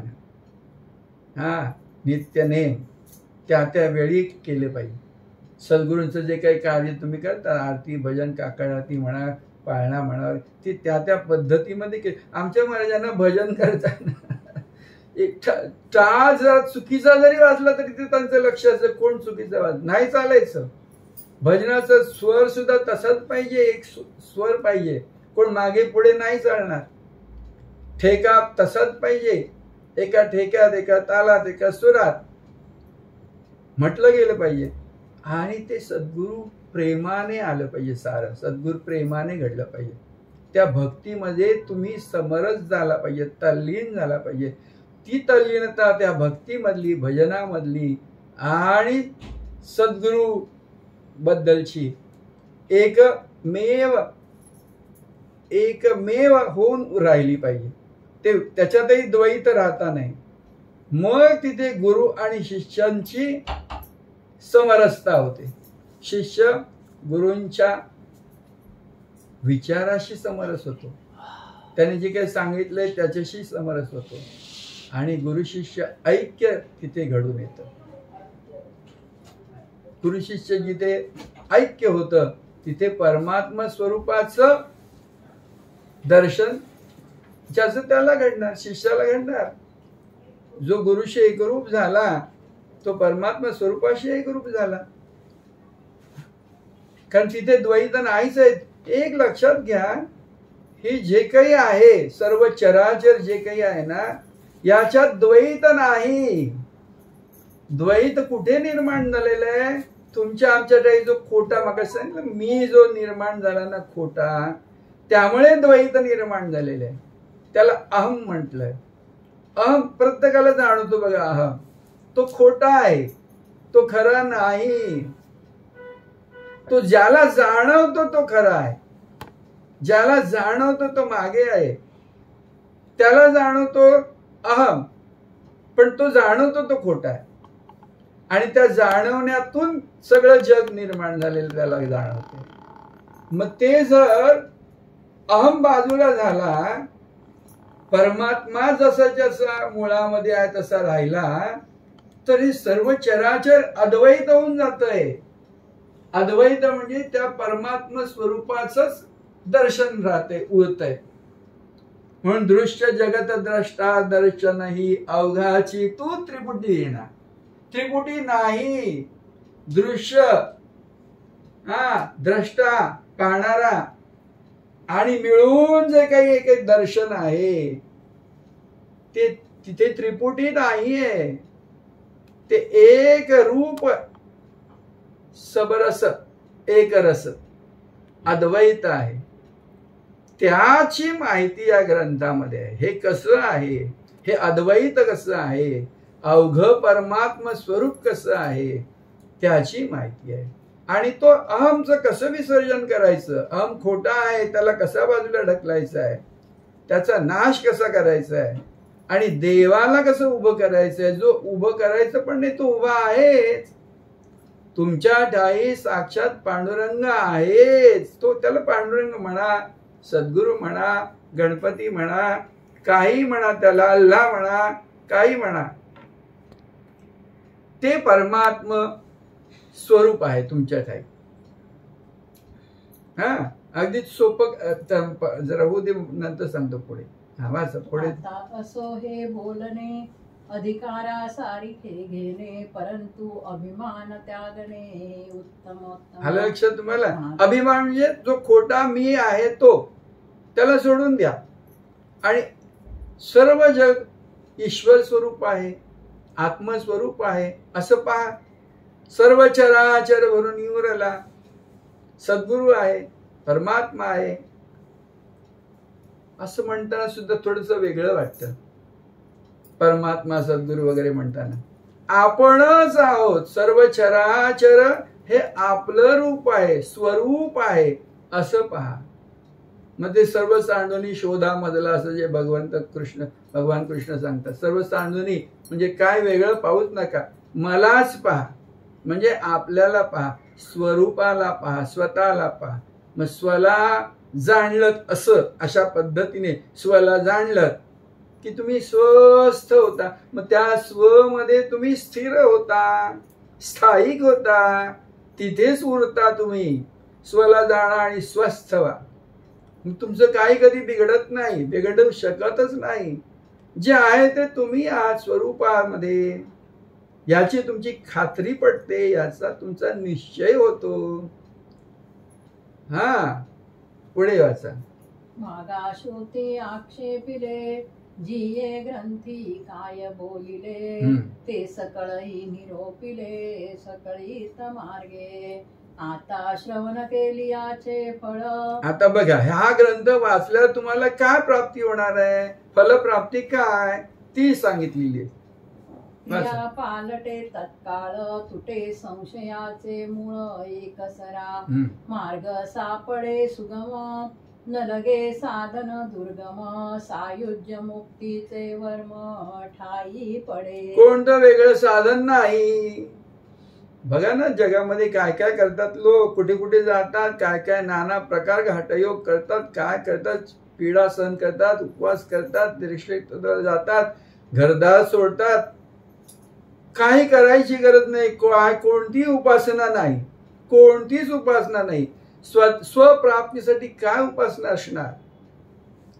नित्य नेम त्या त्या वेळी केले पाहिजे. सद्गुरूंचं जे काही कार्य तुम्ही करता, आरती भजन काकड आरती म्हणा, पाळणा म्हणा, ती त्या त्या पद्धतीमध्ये केली. आमच्या महाराजांना भजन करताना एक टाळ जर चुकीचा जरी वाजला तरी ते त्यांचं लक्ष असं, कोण चुकीचा वाज नाही चालायचं. भजनाचा स्वर सुद्धा तसाच पाहिजे, एक स्वर पाहिजे, कोण मागे पुढे नाही चालणार. ठेका तसाच पाहिजे, एका ठेक्यात, एका तालात, एका सुरात म्हटलं गेलं पाहिजे. आणि ते सद्गुरू प्रेमाने आलं पाहिजे, सारं सद्गुरू प्रेमाने घडलं पाहिजे. त्या भक्तीमध्ये तुम्ही समरस झाला पाहिजे, तल्लीन झाला पाहिजे. ती तल्लीनता त्या भक्तीमधली, भजनामधली आणि सद्गुरू बद्दलची एकमेव होऊन राहिली पाहिजे. ते त्याच्यातही द्वैत राहता नाही. मग तिथे गुरु आणि शिष्यांची समरसता होते. शिष्य गुरूंच्या विचाराशी समरस होतो, त्याने जे काही सांगितलंय त्याच्याशी समरस होतो, आणि गुरु शिष्य ऐक्य तिथे घडून येतं. गुरु शिष्य जिथे ऐक्य होतं तिथे परमात्मा स्वरूपाचं दर्शन ज्याचं त्याला घडणार, शिष्याला घडणार. जो गुरुशी एकरूप झाला तो परमात्मा स्वरूपाशी एकरूप झाला. कारण तिथे द्वैत नाहीच आहेत. एक लक्षात घ्या, हे जे काही आहे सर्व चराचर जे काही आहे ना, याच्यात द्वैत नाही. द्वैत कुठे निर्माण झालेलं आहे? तुमच्या आमच्यासाठी जो खोटा, मग सांगितलं मी जो निर्माण झाला ना खोटा, त्यामुळे द्वैत निर्माण झालेले आहे. त्याला अहम म्हटलंय. अहम प्रत्येकाला जाणवतो बघा, अहम तो खोटा आहे, तो खरा नाही. तो ज्याला जाणवतो तो खरा आहे, ज्याला जाणवतो तो मागे आहे, त्याला जाणवतो अहम, पण तो जाणवतो तो खोटा आहे. आणि त्या जाणवण्यातून सगळं जग निर्माण झालेलं त्याला जाणवते. मग ते जर अहम बाजूला झाला, परमात्मा जसा जसा मुळामध्ये आहे तसा राहिला, तरी सर्व चराचर अद्वैत होऊन जातंय. अद्वैत म्हणजे त्या परमात्मा स्वरूपाचंच दर्शन राहते, उरतंय. म्हणून दृश्य जगत द्रष्टा दर्शन ही अवघाची तू त्रिपुटी येणार. त्रिपुटी नाही. दृश्य, द्रष्टा, पाहणारा आणि मिळून जे काही एक दर्शन आहे ते तिथे त्रिपुटी नाहीये. ते एक रूप, सबरस, एक रस, अद्वैत आहे. त्याची माहिती या ग्रंथामध्ये आहे. हे कसं आहे, हे अद्वैत कसं आहे, अवघ परमात्म स्वरूप कसं आहे, त्याची माहिती आहे. आणि तो अहमचं कसं विसर्जन करायचं, अहम खोटा आहे त्याला कसा बाजूला ढकलायचा आहे, त्याचा नाश कसा करायचा आहे, आणि देवाला कसं उभं करायचंय. जो उभं करायचं पण नाही, तो उभा आहेच. तुमच्या ठाई साक्षात पांडुरंग आहेच. तो त्याला पांडुरंग म्हणा, सद्गुरू म्हणा, गणपती म्हणा, काही म्हणा, त्याला अल्लाह म्हणा, काही म्हणा, ते परमात्म स्वरूप आहे तुमच्या ठाई. अगदी सोपं. जरा होऊ दे, नंतर सांगतो पुढे. वाचा पुढे. आता असो हे बोलणे, अधिकारा सारिखे घेणे, परंतु अभिमान त्यागणे उत्तम. आलं लक्षात तुम्हाला? अभिमान म्हणजे जो खोटा मी आहे तो, त्याला सोडून द्या. आणि सर्व जग ईश्वर स्वरूप आहे, आत्मस्वरूप आहे असं पहा. सर्व चराचर भरून युवरला सद्गुरू आहे, परमात्मा आहे असं म्हणताना सुद्धा थोडस वेगळं वाटतं. परमात्मा, सद्गुरू वगैरे म्हणताना आपणच आहोत. सर्व चराचर हे आपलं रूप आहे, स्वरूप आहे असं पहा. मग ते सर्व सांडुनी शोधा मधला, असं जे भगवान कृष्ण सांगतात. सर्व सांडुनी म्हणजे काय वेगळं पाहूच नका, मलाच पहा. म्हणजे आपल्याला पहा, स्वरूपाला पहा, स्वतःला पहा. मग स्वला जाणलं असं, अशा पद्धतीने स्वला जाणलं की तुम्ही स्वस्थ होता. मग त्या स्व मध्ये तुम्ही स्थिर होता, स्थायिक होता, तिथेच उरता तुम्ही. स्वला जाणा आणि स्वस्थ व्हा. तुमचं काही कधी बिघडत नाही, बिघडू शकतच नाही. जे आहे ते तुम्ही आहात स्वरूपामध्ये, याची तुमची खात्री पडते, याचा तुमचा निश्चय होतो. पुढे वाचा. मागा श्रोते आक्षेपिले, जिये ग्रंथी काय बोलिले, ते सकळही निरोपिले, सकळीत मार्गे, आता श्रवण केली याचे फळ. आता बघा, हा ग्रंथ वाचल्यावर तुम्हाला काय प्राप्ती होणार आहे, फलप्राप्ती काय ती सांगितलेली आहे. या पालटे तत्काळ तुटे संशयाचे मूळ एकसरा, मार्ग सापडे सुगम, न लगे साधन दुर्गम, सायुज्य मुक्तीचे वर्म ठाई पडे. कोणतं वेगळं साधन नाही. बघा ना, जगामध्ये काय काय करतात लोक, कुठे कुठे जातात, काय काय नाना प्रकार हठयोग करतात, काय करतात, पीडा सहन करतात, उपवास करतात, रिश्तेदार जातात, घरदार सोडतात. काही करायची गरज नाही. कोणतीही उपासना नाही, कोणतीच उपासना नाही. स्वप्राप्तीसाठी काय उपासना असणार?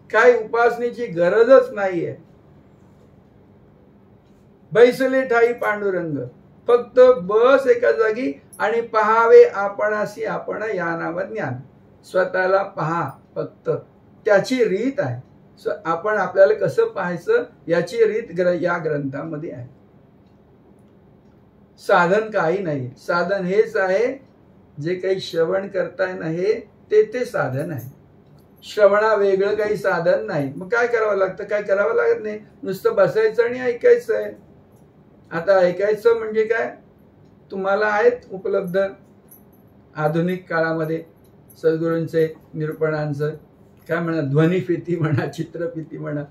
काय उपासनेची गरजच नाहीये. बैसले ठाई पांडुरंग, फक्त बस एका जागी आणि पहावे आपणासी आपण या नाव ज्ञान. स्वतःला पहा, फक्त त्याची रीत आहे. आपण आपल्याला कसं पाहायचं याची रीत या ग्रंथामध्ये आहे. साधन काही नाही. साधन हेच आहे, जे काही श्रवण करताय ना, हे ते साधन आहे. श्रवणा वेगळं काही साधन नाही. मग काय करावं लागतं? काय करावं लागत नाही, नुसतं बसायचं आणि ऐकायचं आहे. आता ऐकायचं म्हणजे काय, तुम्हाला आहेत उपलब्ध आधुनिक काळामध्ये सद्गुरूंचे निरूपणांचं, काय म्हणा, ध्वनिफिती म्हणा, चित्रफिती म्हणा,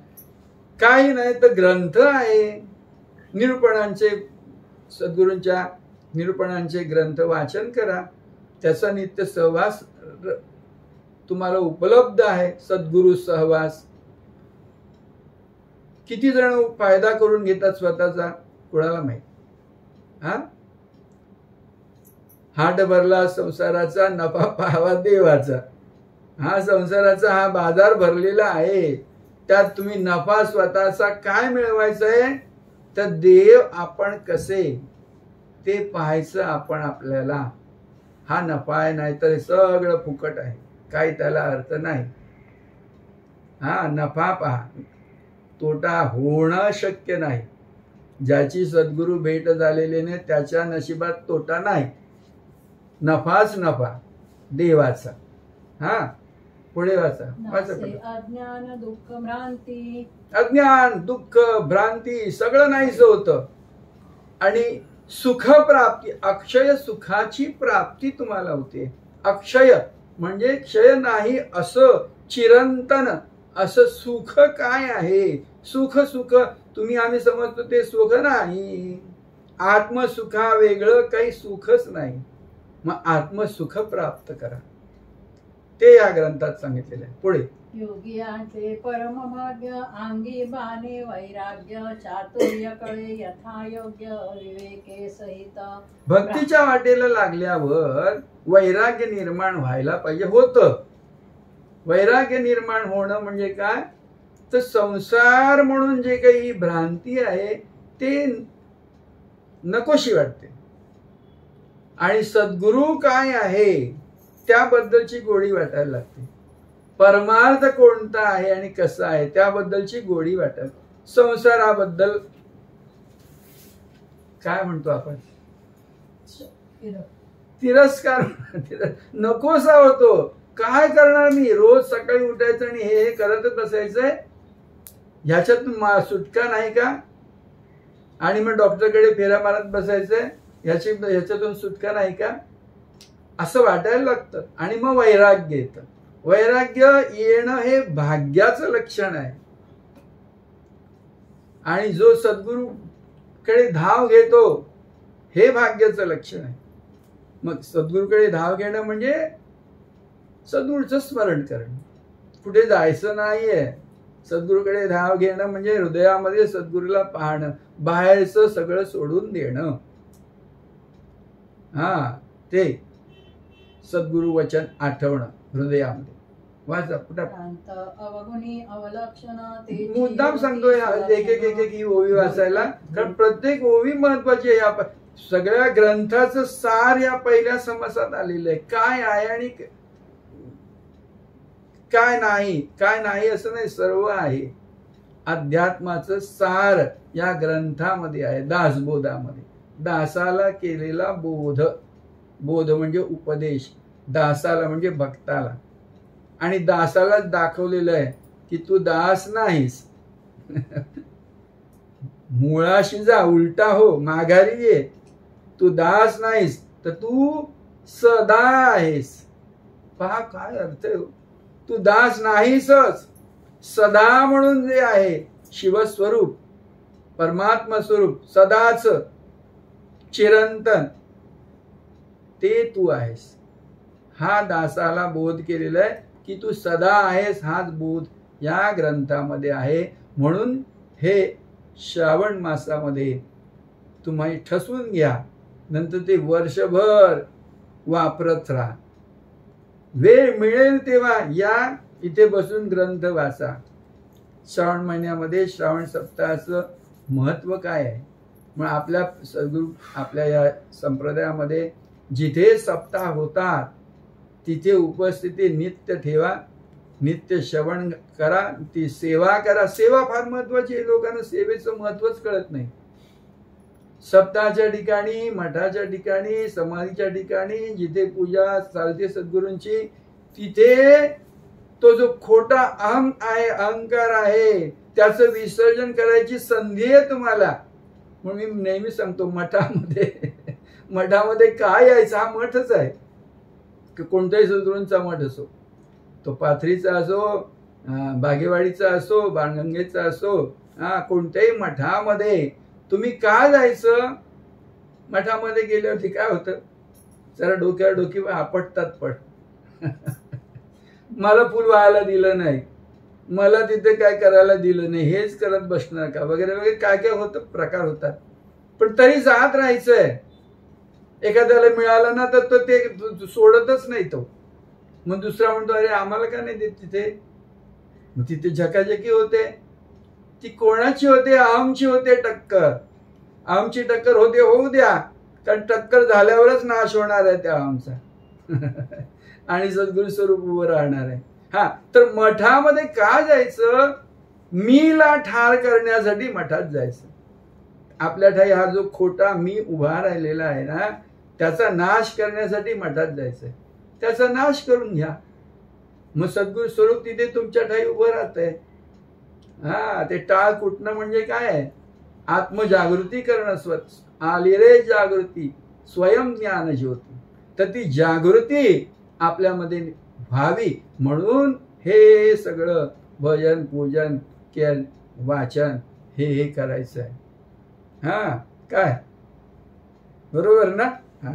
काही नाही तर ग्रंथ आहे. निरूपणांचे, सद्गुरूंच्या निरूपणांचे ग्रंथ वाचन करा. त्याचा नित्य सहवास तुम्हाला उपलब्ध आहे. सद्गुरु सहवास किती जण फायदा करून घेतात स्वतःचा, कोणाला माहित. हाट भरला संसाराचा, नफा पाहावा देवाचा. संसाराचा हा बाजार भरलेला आहे. त्यात तुम्ही नफा स्वतःचा काय मिळवायचा आहे, तर देव आपण कसे ते पाहायचं आपण आपल्याला. हा नफा आहे, नाहीतर हे सगळं फुकट आहे, काही त्याला अर्थ नाही. हा नफा पहा, तोटा होणं शक्य नाही. ज्याची सद्गुरु भेट झालेली नाही त्याच्या नशिबात तोटा नाही. नफाच नफा देवाचा. हा पुढे वाचा. अज्ञान दुःख भ्रांती, अज्ञान दुःख भ्रांती सगळं नाहीसं होतं आणि सुख प्राप्ती, अक्षय सुखाची प्राप्ती तुम्हाला होते. अक्षय म्हणजे क्षय नाही असं, चिरंतन असं सुख काय आहे? सुख सुख तुम्ही आम्ही समजतो ते सुख नाही. आत्मसुखा वेगळं काही सुखच नाही. मग आत्मसुख प्राप्त करा, ते या ग्रंथात सांगितलेलं आहे. पुढे योगियांचे परम भाग्य, अंगी बाणे वैराग्य, चातुर्य कळे यथा योग्य, विवेके सहित. भक्तीच्या वाटेला लागल्यावर वैराग्य निर्माण व्हायला पाहिजे. होतं वैराग्य निर्माण होणं म्हणजे काय? तर संसार म्हणून जे काही भ्रांती आहे ते नकोशी वाटते आणि सद्गुरु काय आहे त्याबद्दलची गोडी वाटायला लागते. परमार्थ कोणता आहे आणि कसा आहे त्याबद्दलची गोडी वाटायला. संसाराबद्दल काय म्हणतो आपण? तिरस्कार नकोसा होतो. काय करणार मी? रोज सकाळी उठायचं आणि हे करतच बसायचंय, ह्याच्यातून सुटका नाही का? आणि मग डॉक्टरकडे फेऱ्या मारत बसायचंय, ह्याच्यातून सुटका नाही का? असं वाटायला लागतं. आणि मग वैराग्य येतं. वैराग्य येणं हे भाग्याचं लक्षण आहे. आणि जो सद्गुरूकडे धाव घेतो हे भाग्याचं लक्षण आहे. मग सद्गुरूकडे धाव घेणं म्हणजे सद्गुरूचं स्मरण करणं, कुठे जायचं नाहीये. सद्गुरूकडे धाव घेणं म्हणजे हृदयामध्ये सद्गुरूला पाहणं, बाहेरचं सगळं सोडून देणं. हा ते सद्गुरु वचन आठवणं हृदयामध्ये. वाचा अवगुणी अवलक्षण. मुद्दाम सांगतोय एक एक एक ही ओवी वाचायला, कारण प्रत्येक ओवी महत्वाची आहे. सगळ्या ग्रंथाचं सार या पहिल्या समासात आलेलं आहे. काय आहे आणि काय नाही, काय नाही असं नाही, सर्व आहे. अध्यात्माचं सार या ग्रंथामध्ये आहे. दासबोधामध्ये दासाला केलेला बोध, बोध म्हणजे उपदेश, दासाला म्हणजे भक्ताला. आणि दासालाच दाखवलेलं आहे की तू दास नाहीस, मुळाशी जा, उलटा हो, माघारी ये. तू दास नाहीस तर तू सदा आहेस. पहा काय अर्थ आहे. तू दास नाहीसच, सदा म्हणून जे आहे शिवस्वरूप, परमात्मा स्वरूप, सदाच चिरंतन, ते तू आहेस. हा दासाला बोध केलेला आहे की तू सदा आहेस. हाच बोध या ग्रंथामध्ये आहे. म्हणून हे श्रावण मासामध्ये तुम्ही ठसवून घ्या, नंतर ते वर्षभर वापरत राहा. वेळ मिळेल तेव्हा या इथे बसून ग्रंथ वाचा. श्रावण महिन्यामध्ये श्रावण सप्ताहाचं महत्व काय आहे? मग आपल्या सद्गुरू आपल्या या संप्रदायामध्ये जिथे सप्ताह होतात तिथे उपस्थिती नित्य ठेवा, नित्य श्रवण करा, ती सेवा करा. सेवा फार महत्वाची आहे. लोकांना सेवेचं महत्वच कळत नाही. सप्ताहाच्या ठिकाणी, मठाच्या ठिकाणी, समाधीच्या ठिकाणी जिथे पूजा चालते सद्गुरूंची, तिथे तो जो खोटा अहम आहे, अहंकार आहे, त्याचं विसर्जन करायची संधी आहे तुम्हाला. म्हणून मी नेहमी सांगतो मठामध्ये काय यायचं? हा मठच आहे. कोणत्याही सद्गुरूंचा मठ असो, तो पाथरीचा असो, बागेवाडीचा असो, बाणगंगेचा असो, कोणत्याही मठामध्ये तुम्ही का जायचं? मठामध्ये गेल्यावरती काय होतं? जरा डोक्यावर डोकी आपटतात. पण मला फुल व्हायला दिलं नाही, मला तिथे काय करायला दिलं नाही, हेच करत बसणार का, वगैरे वगैरे काय काय होतं, प्रकार होतात. पण तरी जात राहायचंय. एखाद्याला मिळालं ना तर तो ते सोडतच नाही. तो मग दुसरा म्हणतो अरे आम्हाला का नाही देत तिथे? मग तिथे झकाझकी होते. ती कोणाची होते? अहमची होते टक्कर. अहमची टक्कर होते, होऊ द्या. कारण टक्कर झाल्यावरच नाश होणार आहे त्या अहमचा आणि सद्गुरु स्वरूप उभं राहणार आहे. हा, तर मठामध्ये का जायचं? मीला ठार करण्यासाठी मठात जायचं. आपल्या ठाई हा जो खोटा मी उभा राहिलेला आहे ना, त्याचा नाश करण्यासाठी मठात जायचंय. त्याचा नाश करून घ्या, मग सद्गुरु स्वरूप तिथे तुमच्या ठाई उभं राहतंय. हा, ते टाळ कुटणं म्हणजे काय आहे? आत्मजागृती करणं. आली रे जागृती, स्वयं ज्ञान ज्योती. तर ती जागृती आपल्यामध्ये व्हावी म्हणून हे सगळं भजन पूजन वाचन हे करायचं आहे. हा, काय बरोबर ना? हा,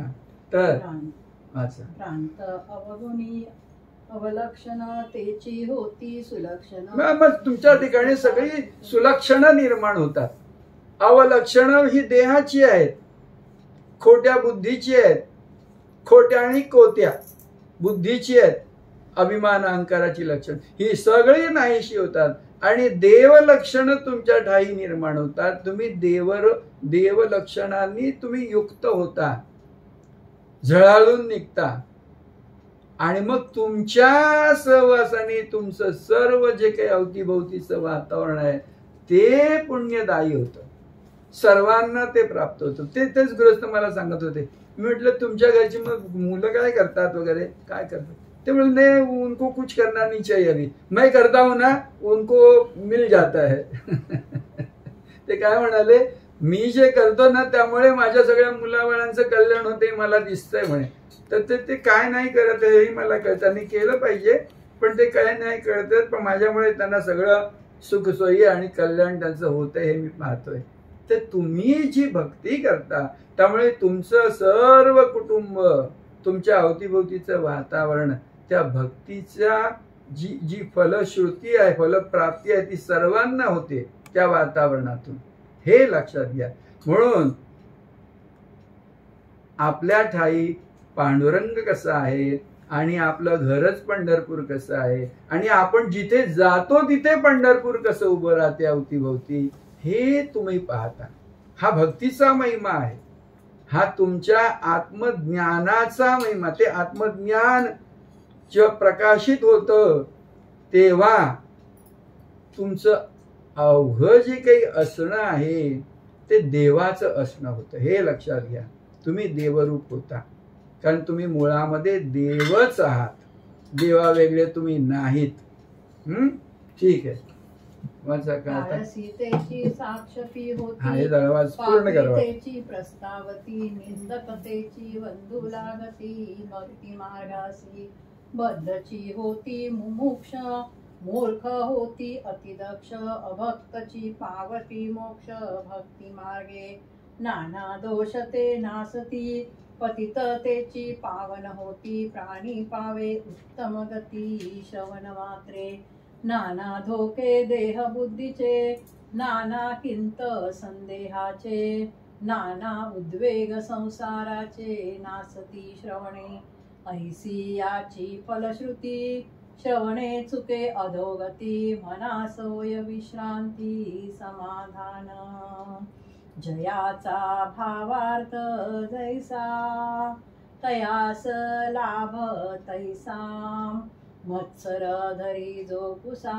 तर प्रांत अवगुणी अवलक्षण तेची होती सुलक्षण. मग तुमच्या ठिकाणी सगळी सुलक्षण निर्माण होतात. अवलक्षण ही देहाची आहेत, खोट्या बुद्धीची आहेत, खोट्या आणि कोत्या बुद्धीची आहेत. अभिमान अहंकाराची लक्षण ही सगळी नाहीशी होतात आणि देवलक्षण तुमच्या ठाई निर्माण होतात. तुम्ही देवलक्षणांनी तुम्ही युक्त होता, झळाळून निघता आणि मग तुमच्या सहवासाने तुमचं सर्व जे काही अवतीभोवतीचं वातावरण आहे ते पुण्यदायी होतं. सर्वांना ते प्राप्त होतं. तेच गृहस्थ मला सांगत होते. मी म्हटलं तुमच्या घरची मग मुलं काय करतात वगैरे, काय करतात? ते बोलते उनको कुछ करना नहीं चाहिए, अभी मैं करता हूं ना, उनको मिल जाता है. ते काय म्हणाले, मी जे करतो ना त्यामुळे माझ्या सगळ्या मुलाबाळांचं कल्याण होते मला दिसतंय म्हणे. तर ते काय नाही करत हेही मला कळतं. त्यांनी केलं पाहिजे पण ते काय नाही करत, पण माझ्यामुळे त्यांना सगळं सुखसोयी आणि कल्याण त्यांचं होतंय हे मी पाहतोय. तर तुम्ही जी भक्ती करता त्यामुळे तुमचं सर्व कुटुंब, तुमच्या अवतीभोवतीचं वातावरण, त्या भक्तीच्या जी फलश्रुती आहे, फलप्राप्ती आहे ती सर्वांना होते त्या वातावरणातून. हे लक्षात घ्या. म्हणून आपल्या ठाई पांडुरंग कसा आहे आणि आपलं घरच पंढरपूर कसं आहे आणि आपण जिथे जातो तिथे पंढरपूर कसं उभं राहते अवतीभोवती, हे तुम्ही पाहता. हा भक्तीचा महिमा आहे. हा तुमच्या आत्मज्ञानाचा महिमा. ते आत्मज्ञान जेव्हा प्रकाशित होतं तेव्हा तुमचं अवघं जे काही असणं आहे ते देवाचं असणं होतं. हे लक्षात घ्या. तुम्ही देवरूप होता कारण तुम्ही मुळामध्ये देवच आहात. देवा वेगळे तुम्ही नाहीत. ठीक आहे. सीतेची साक्षी होती, पूर्ण पापितेची प्रस्तावती, निंदकतेची वंदू लागती, भक्ती मार्गासी बद्धची होती मुमुक्ष, मूर्ख होती अतिदक्ष, अभक्तची पावती मोक्ष. भक्ती मार्गे नाना दोष ते नासती, पतिततेची पावन होती, प्राणी पावे उत्तम गती. श्रवण मात्रे नाना धोके देह बुद्धीचे, नाना किंत संदेहाचे, नाना उद्वेग संसाराचे. नासती श्रवणे ऐसी याची फलश्रुती, श्रवणे चुके अधोगती, मनासोय विश्रांती समाधान. जयाचा भावार्थ जैसा, तयास लाभ तैसा, मत्सर धरी जो कुसा,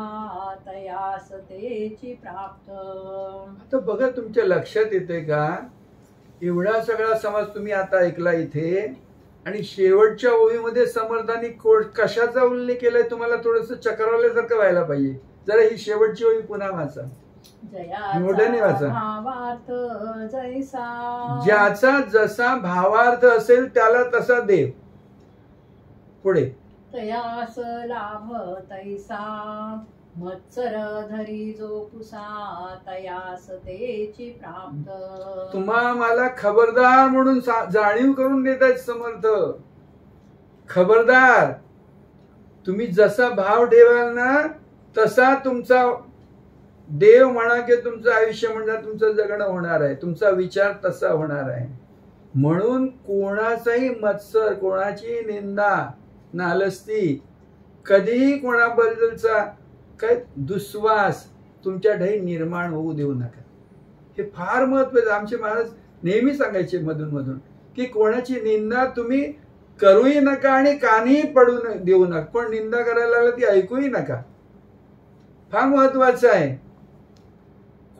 तयास तेची प्राप्त. आता बघा तुमच्या लक्षात येते का, एवढा सगळा समाज तुम्ही आता ऐकला इथे आणि शेवटच्या ओळीमध्ये समर्थांनी कशाचा उल्लेख केलाय तुम्हाला थोडस चक्रावल्यासारखं व्हायला पाहिजे. जरा ही शेवटची ओळी पुन्हा वाचा. भावार्थ जैसा, ज्याचा जसा भावार्थ असेल त्याला तसा देव. पुढे तयास लाभ तैसा, मत्सर धरी जो कुसा, तयास तेची प्राप्त. तुम्हा मला खबरदार म्हणून जाणीव करून देत आहेत समर्थ. खबरदार, तुम्ही जसा भाव ठेवाल ना तसा तुमचा देव म्हणा की तुमचं आयुष्य म्हणा, तुमचं जगणं होणार आहे. तुमचा विचार तसा होणार आहे. म्हणून कोणाचाही मत्सर, कोणाची निंदा, नालस्ती, कधीही कोणाबद्दलचा काय दुस्वास तुमच्या ठाई निर्माण होऊ देऊ नका. हे फार महत्वाचं. आमचे महाराज नेहमी सांगायचे मधून मधून की कोणाची निंदा तुम्ही करूही नका आणि कानीही पडू देऊ नका. कोण निंदा करायला लागलं ती ऐकूही नका. फार महत्वाचं आहे.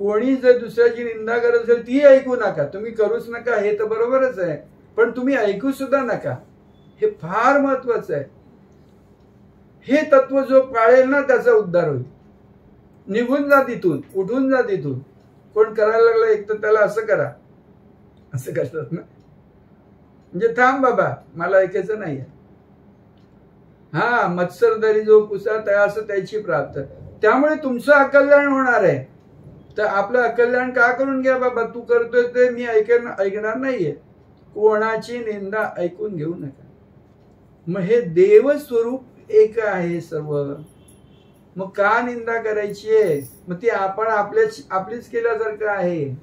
कोणी जर दुसऱ्याची निंदा करत असेल ती ऐकू नका. तुम्ही करूच नका हे तर बरोबरच आहे, पण तुम्ही ऐकू सुद्धा नका. हे फार महत्वाचं आहे. हे तत्व जो पाळेल ना त्याचा उद्धार होईल. निघून जा तिथून, उठून जा तिथून. कोण करायला लागलं एक तर त्याला असं करा, असं करतात ना, म्हणजे थांब बाबा मला ऐकायचं नाहीये. हा मत्सरदारी जो पुसा त्या असं त्याची प्राप्त. त्यामुळे तुमचं अकल्याण होणार आहे. तर आपलं अकल्याण का करून घ्या बाबा. तू करतोय ते मी ऐकणार नाहीये. कोणाची निंदा ऐकून घेऊ नका. मग हे देवस्वरूप एक आहे सर्व. मग का निंदा करायची आहे. मग ती आपण आपलीच केल्यासारखं आहे.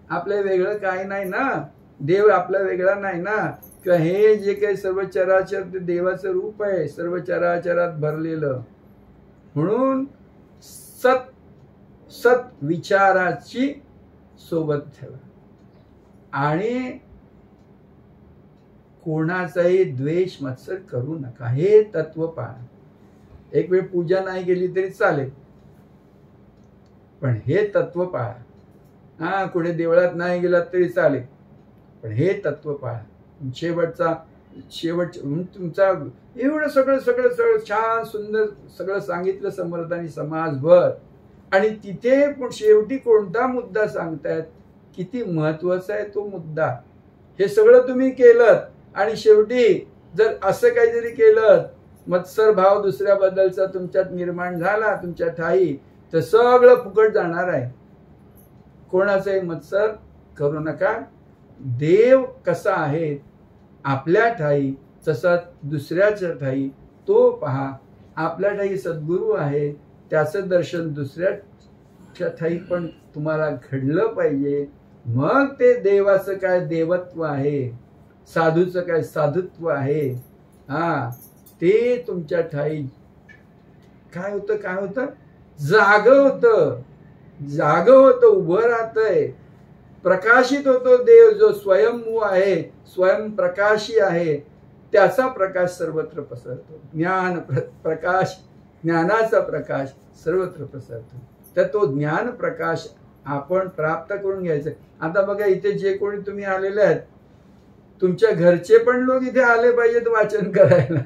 आपल्या वेगळं काही नाही ना. देव आपला वेगळा नाही ना. किंवा हे जे काही सर्व चराचर ते देवाचं रूप आहे, सर्व चराचरात भरलेलं. म्हणून सत विचाराची सोबत ठेवा आणि कोणाचाही द्वेष मत्सर करू नका. हे तत्व पाळा. एक वेळ पूजा नाही केली तरी चालेल, पण हे तत्व पाळा. हा कुठे देवळात नाही गेलात तरी चालेल, पण हे तत्व पाळा. शेवट तुमचा एवढं सगळं छान सुंदर सगळं सांगितलं समर्थांनी समाजभर. आणि तिथे शेवटी कोणता मुद्दा सांगतायत, किती महत्वाचा आहे तो मुद्दा. हे सगळं तुम्ही केलं आणि शेवटी जर असं काहीतरी केलं, मत्सर भाव दुसऱ्याबद्दलचा तुमच्यात निर्माण झाला तुमच्या ठाई, तर सगळं फुकट जाणार आहे. कोणाचाही मत्सर करू नका. देव कसा आहे आपल्या ठाई तसा दुसऱ्याच्या ठाई तो पहा. आपल्या ठाई सद्गुरू आहे, त्याचं दर्शन दुसऱ्या ठाई पण तुम्हाला घडलं पाहिजे. मग ते देवाचं काय देवत्व आहे, साधूचं काय साधुत्व आहे. हा ते तुमच्या ठाई काय होतं जाग होतं उभं राहतंय. प्रकाशित होतो देव जो स्वयंभू आहे, स्वयंप्रकाशी आहे. त्याचा प्रकाश सर्वत्र पसरतो. ज्ञानाचा प्रकाश सर्वत्र पसरतो. तर तो ज्ञान प्रकाश आपण प्राप्त करून घ्यायचा. आता बघा इथे जे कोणी तुम्ही आलेले आहेत, तुमच्या घरचे पण लोक इथे आले पाहिजेत वाचन करायला.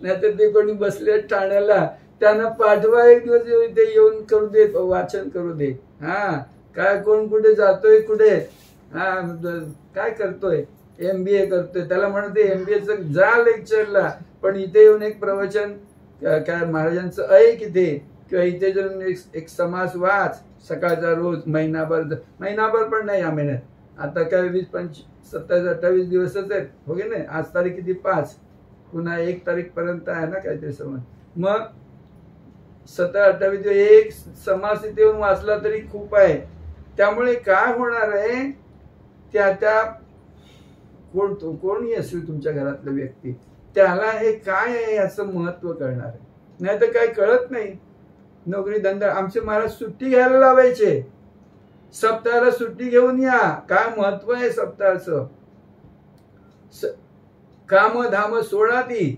नाहीतर ते कोणी बसले ठाण्याला, त्यांना पाठवा एक दिवस इथे येऊन करू दे, वाचन करू दे. हा काय कोण कुठे जातोय, कुठे हा काय करतोय, MBA करतोय, त्याला म्हणते MBAचं जा लेक्चरला, पण इथे येऊन एक प्रवचन काय महाराजांचं ऐक इथे, किंवा इथे जाऊन एक समास वाच सकाळचा रोज महिनाभर पण नाही या महिन्यात. आता काय 20, 25, 27, 28 दिवसच आहेत हो की नाही. आज तारीख किती 5, पुन्हा 1 तारीख पर्यंत आहे ना काहीतरी समास. मग 17, 28 दिवस एक समास इथे येऊन वाचला तरी खूप आहे. त्यामुळे काय होणार आहे, त्या कोणी असेल तुमच्या घरातलं व्यक्ती, त्याला हे काय आहे याचं महत्व कळणार आहे. नाही तर काय कळत नाही. नोकरी धंदा आमचे महाराज सुट्टी घ्यायला लावायचे, सप्ताहाला सुट्टी घेऊन या. काय महत्व आहे सप्ताहाचं. काम धाम सोडा ती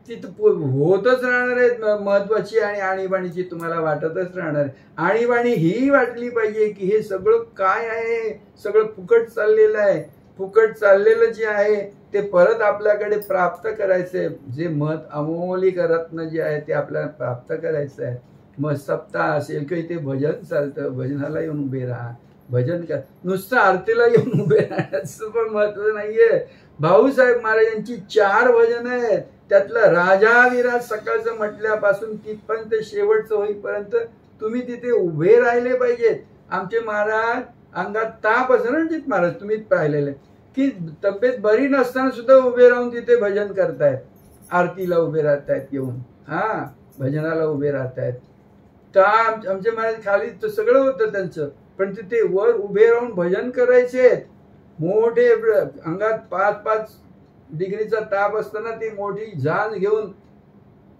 होतच राहणार आहेत महत्वाची आणि आणीबाणीची तुम्हाला वाटतच राहणार आहे. आणीबाणी ही वाटली पाहिजे की हे सगळं काय आहे, सगळं फुकट चाललेलं आहे. फुकट चाललेलं जे आहे ते परत आपल्याकडे प्राप्त करायचंय. जे अमोलिक रत्न जे आहे ते आपल्याला प्राप्त करायचं आहे. मग सप्ताह असेल किंवा इथे भजन चालतं, भजनाला येऊन उभे राहा, भजन कर. नुसतं आरतीला येऊन उभे राहण्याचं पण महत्व नाहीये. भाऊसाहेब महाराजांची 4 भजन आहेत. त्यातलं राजाविराज सकाळचं म्हटल्यापासून तिथपर्यंत शेवटचं होईपर्यंत तुम्ही तिथे उभे राहिले पाहिजेत. आमचे महाराज अंगात ताप असं महाराज तुम्ही पाहिलेले की तब्येत बरी नसताना सुद्धा उभे राहून तिथे भजन करतायत, आरतीला उभे राहतायत येऊन, हा भजनाला उभे राहतायत. तर आमचे महाराज खाली सगळं होतं त्यांचं, पण तिथे वर उभे राहून भजन करायचे. मोठे अंगात 5-5 डिग्रीचा ताप असताना ती मोठी झांज घेऊन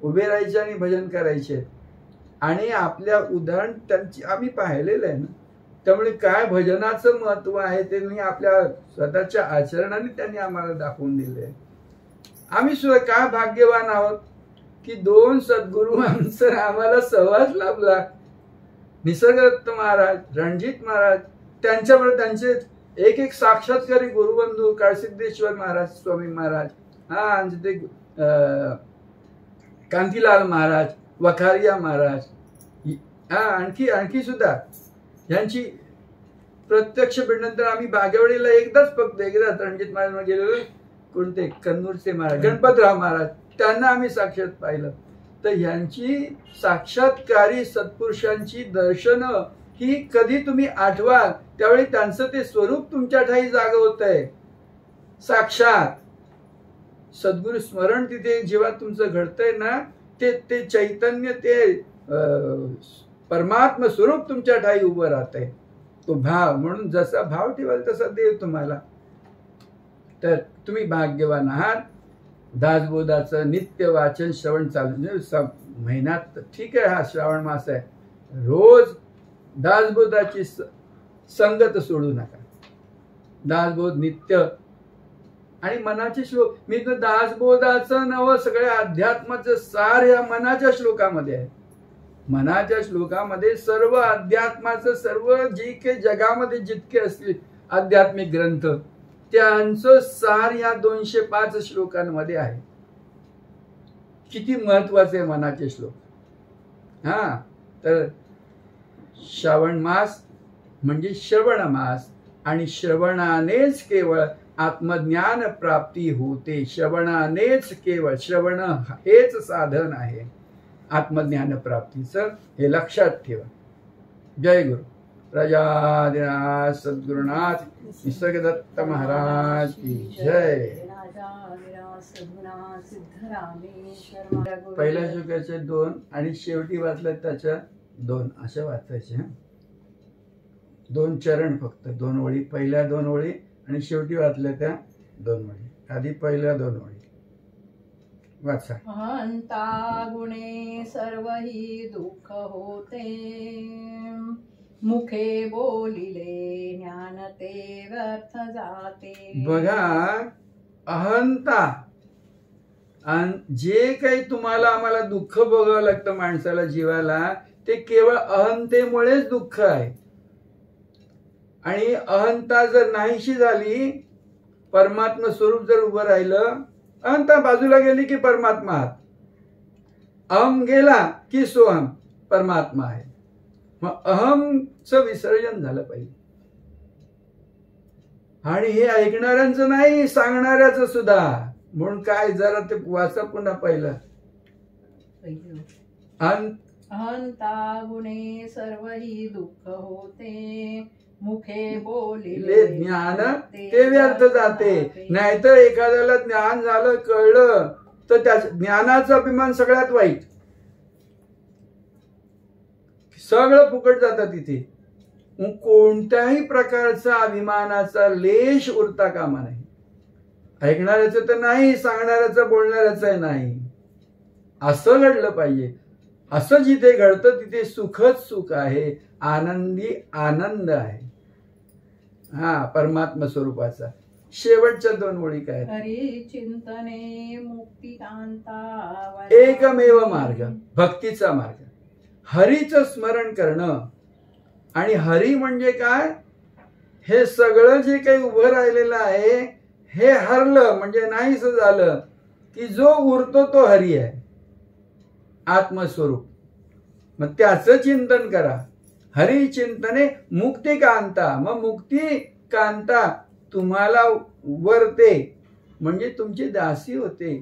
उभे राहायचे आणि भजन करायचे. आणि आपल्या उदाहरण त्यांची आम्ही पाहिलेलं आहे ना. त्यामुळे काय भजनाचं महत्व आहे ते त्यांनी आपल्या स्वतःच्या आचरणाने त्यांनी आम्हाला दाखवून दिले. आम्ही सुद्धा काय भाग्यवान आहोत की 2 सद्गुरू आम्हाला सहवास लाभला. निसर्गदत्त महाराज, रणजित महाराज, त्यांच्याबरोबर त्यांचे एक साक्षात्कारी गुरुबंधू काळसिद्धेश्वर महाराज, स्वामी महाराज, आणि ते कांतीलाल महाराज, वखारिया महाराज, आणखी सुद्धा यांची प्रत्यक्ष भेटल्यानंतर आम्ही बागेवाडीला एकदाच रणजित महाराज गेलेलो. कोणते कन्नूरचे महाराज, गणपतराव महाराज, त्यांना आम्ही साक्षात पाहिलं. तर यांची साक्षात्कारी सत्पुरुषांची दर्शनं ही कधी तुम्ही आठवाल त्यावेळी त्यांचं ते स्वरूप तुमच्या ठाई जाग होत आहे. साक्षात सद्गुरु स्मरण तिथे जेव्हा तुमचं घडतंय ना, ते चैतन्य, ते परमात्म स्वरूप तुमच्या ठाई उभं राहत आहे. तो भाव, म्हणून जसा भाव ठेवाल तसा देव तुम्हाला. तर तुम्ही भाग्यवान आहात. दासबोधाचं नित्य वाचन श्रवण चालू महिन्यात, ठीक आहे, हा श्रावण मास आहे, रोज दासबोधाची संगत सोडू नका. दासबोध नित्य आणि मनाचे श्लोक. मी तर दासबोधाचं नवं सगळ्या अध्यात्माचं सार या मनाच्या श्लोकामध्ये आहे. मनाच्या श्लोकामध्ये सर्व अध्यात्माचं, सर्व जे काही जगामध्ये जितके असतील आध्यात्मिक ग्रंथ, त्यांचं सार या 205 श्लोकांमध्ये आहे. किती महत्वाचे मनाचे श्लोक. तर श्रावण मास म्हणजे श्रवण मास, आणि श्रवणानेच केवळ आत्मज्ञान प्राप्ती होते. श्रवणानेच केवळ, श्रवण हेच साधन आहे आत्मज्ञान प्राप्तीचं, हे लक्षात ठेवा. जय गुरु. प्रजादिनाथ सद्गुरुनाथ निसर्गदत्त महाराज की जय. पहिल्या श्लोकाचे 2 आणि शेवटी वाचलं त्याच्या 2 अशा वाचायचे. 2 चरण फक्त, 2 ओळी, पहिल्या 2 ओळी आणि शेवटी वाचल्या त्या 2 ओळी. आधी पहिल्या 2 ओळी वाचा. अहंता गुणे सर्व ही दुःख होते, मुखे बोलिले ज्ञान ते व्यर्थ जाते. बघा, अहंता, जे काही तुम्हाला आम्हाला दुःख भोगावं लागतं माणसाला, जीवाला, ते केवळ अहंतेमुळेच दुःख आहे. आणि अहंता जर नाहीशी झाली, परमात्मा स्वरूप जर उभं राहिलं, अहंता बाजूला गेली की परमात्मा आहात, अहम गेला की सोहम परमात्मा आहे. मग अहमचं विसर्जन झालं पाहिजे. आणि हे ऐकणाऱ्यांचं नाही, सांगणाऱ्याचं सुद्धा. म्हणून काय, जरा ते वाचा पुन्हा पहिलं. अहंता गुणे सर्व ही दुःख होते, मुखे बोलिले ज्ञान ते व्यर्थ जाते. नाहीतर एखाद्याला ज्ञान झालं, कळलं, तर त्या ज्ञानाचा अभिमान सगळ्यात वाईट. सगळं फुकट जातं तिथे. कोणत्याही प्रकारचा अभिमानाचा लेश उरता कामा नाही. ऐकणाऱ्याचं तर नाही, सांगणाऱ्याचं, बोलणाऱ्याचं नाही. असं घडलं पाहिजे. असं जिथे घडतं तिथे सुखच सुख आहे, आनंदी आनंद आहे. परमात्मा स्वरूपाचा. शेवटच्या 2 ओळी काय? हरी चिंतने मुक्तिकांता एकमेव मार्ग, भक्तीचा मार्ग. हरीचं स्मरण करणं. आणि हरी म्हणजे काय? हे सगळं जे काही उभं राहिलेलं आहे हे हरलं म्हणजे नाहीच झालं की जो उरतो तो हरी आहे, आत्मस्वरूप. मग त्याचं चिंतन करा. हरी चिंतने मुक्ती कांता. मग मुक्ती कांता तुम्हाला वरते म्हणजे तुमची दासी होते.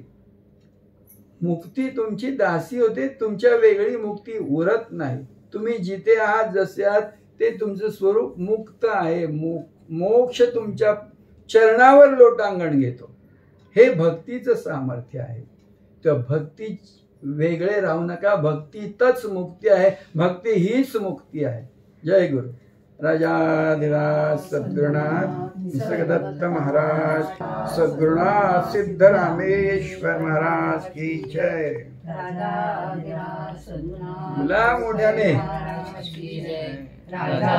मुक्ती तुमची दासी होते. तुमच्या वेगळी मुक्ती उरत नाही. तुम्ही जिथे आहात, जसे आहात, ते तुमचं स्वरूप मुक्त आहे. मोक्ष तुमच्या चरणावर लोटांगण घेतो. हे भक्तीचं सामर्थ्य आहे. तर भक्ती वेगळे राहू नका. भक्तीतच मुक्ती आहे. भक्ती हीच मुक्ती आहे. जय गुरु. राजाधिराज सद्गुरुनाथ निसर्गदत्त महाराज, सद्गुरुनाथ सिद्धरामेश्वर महाराज की जय. मुला मोठ्याने राजा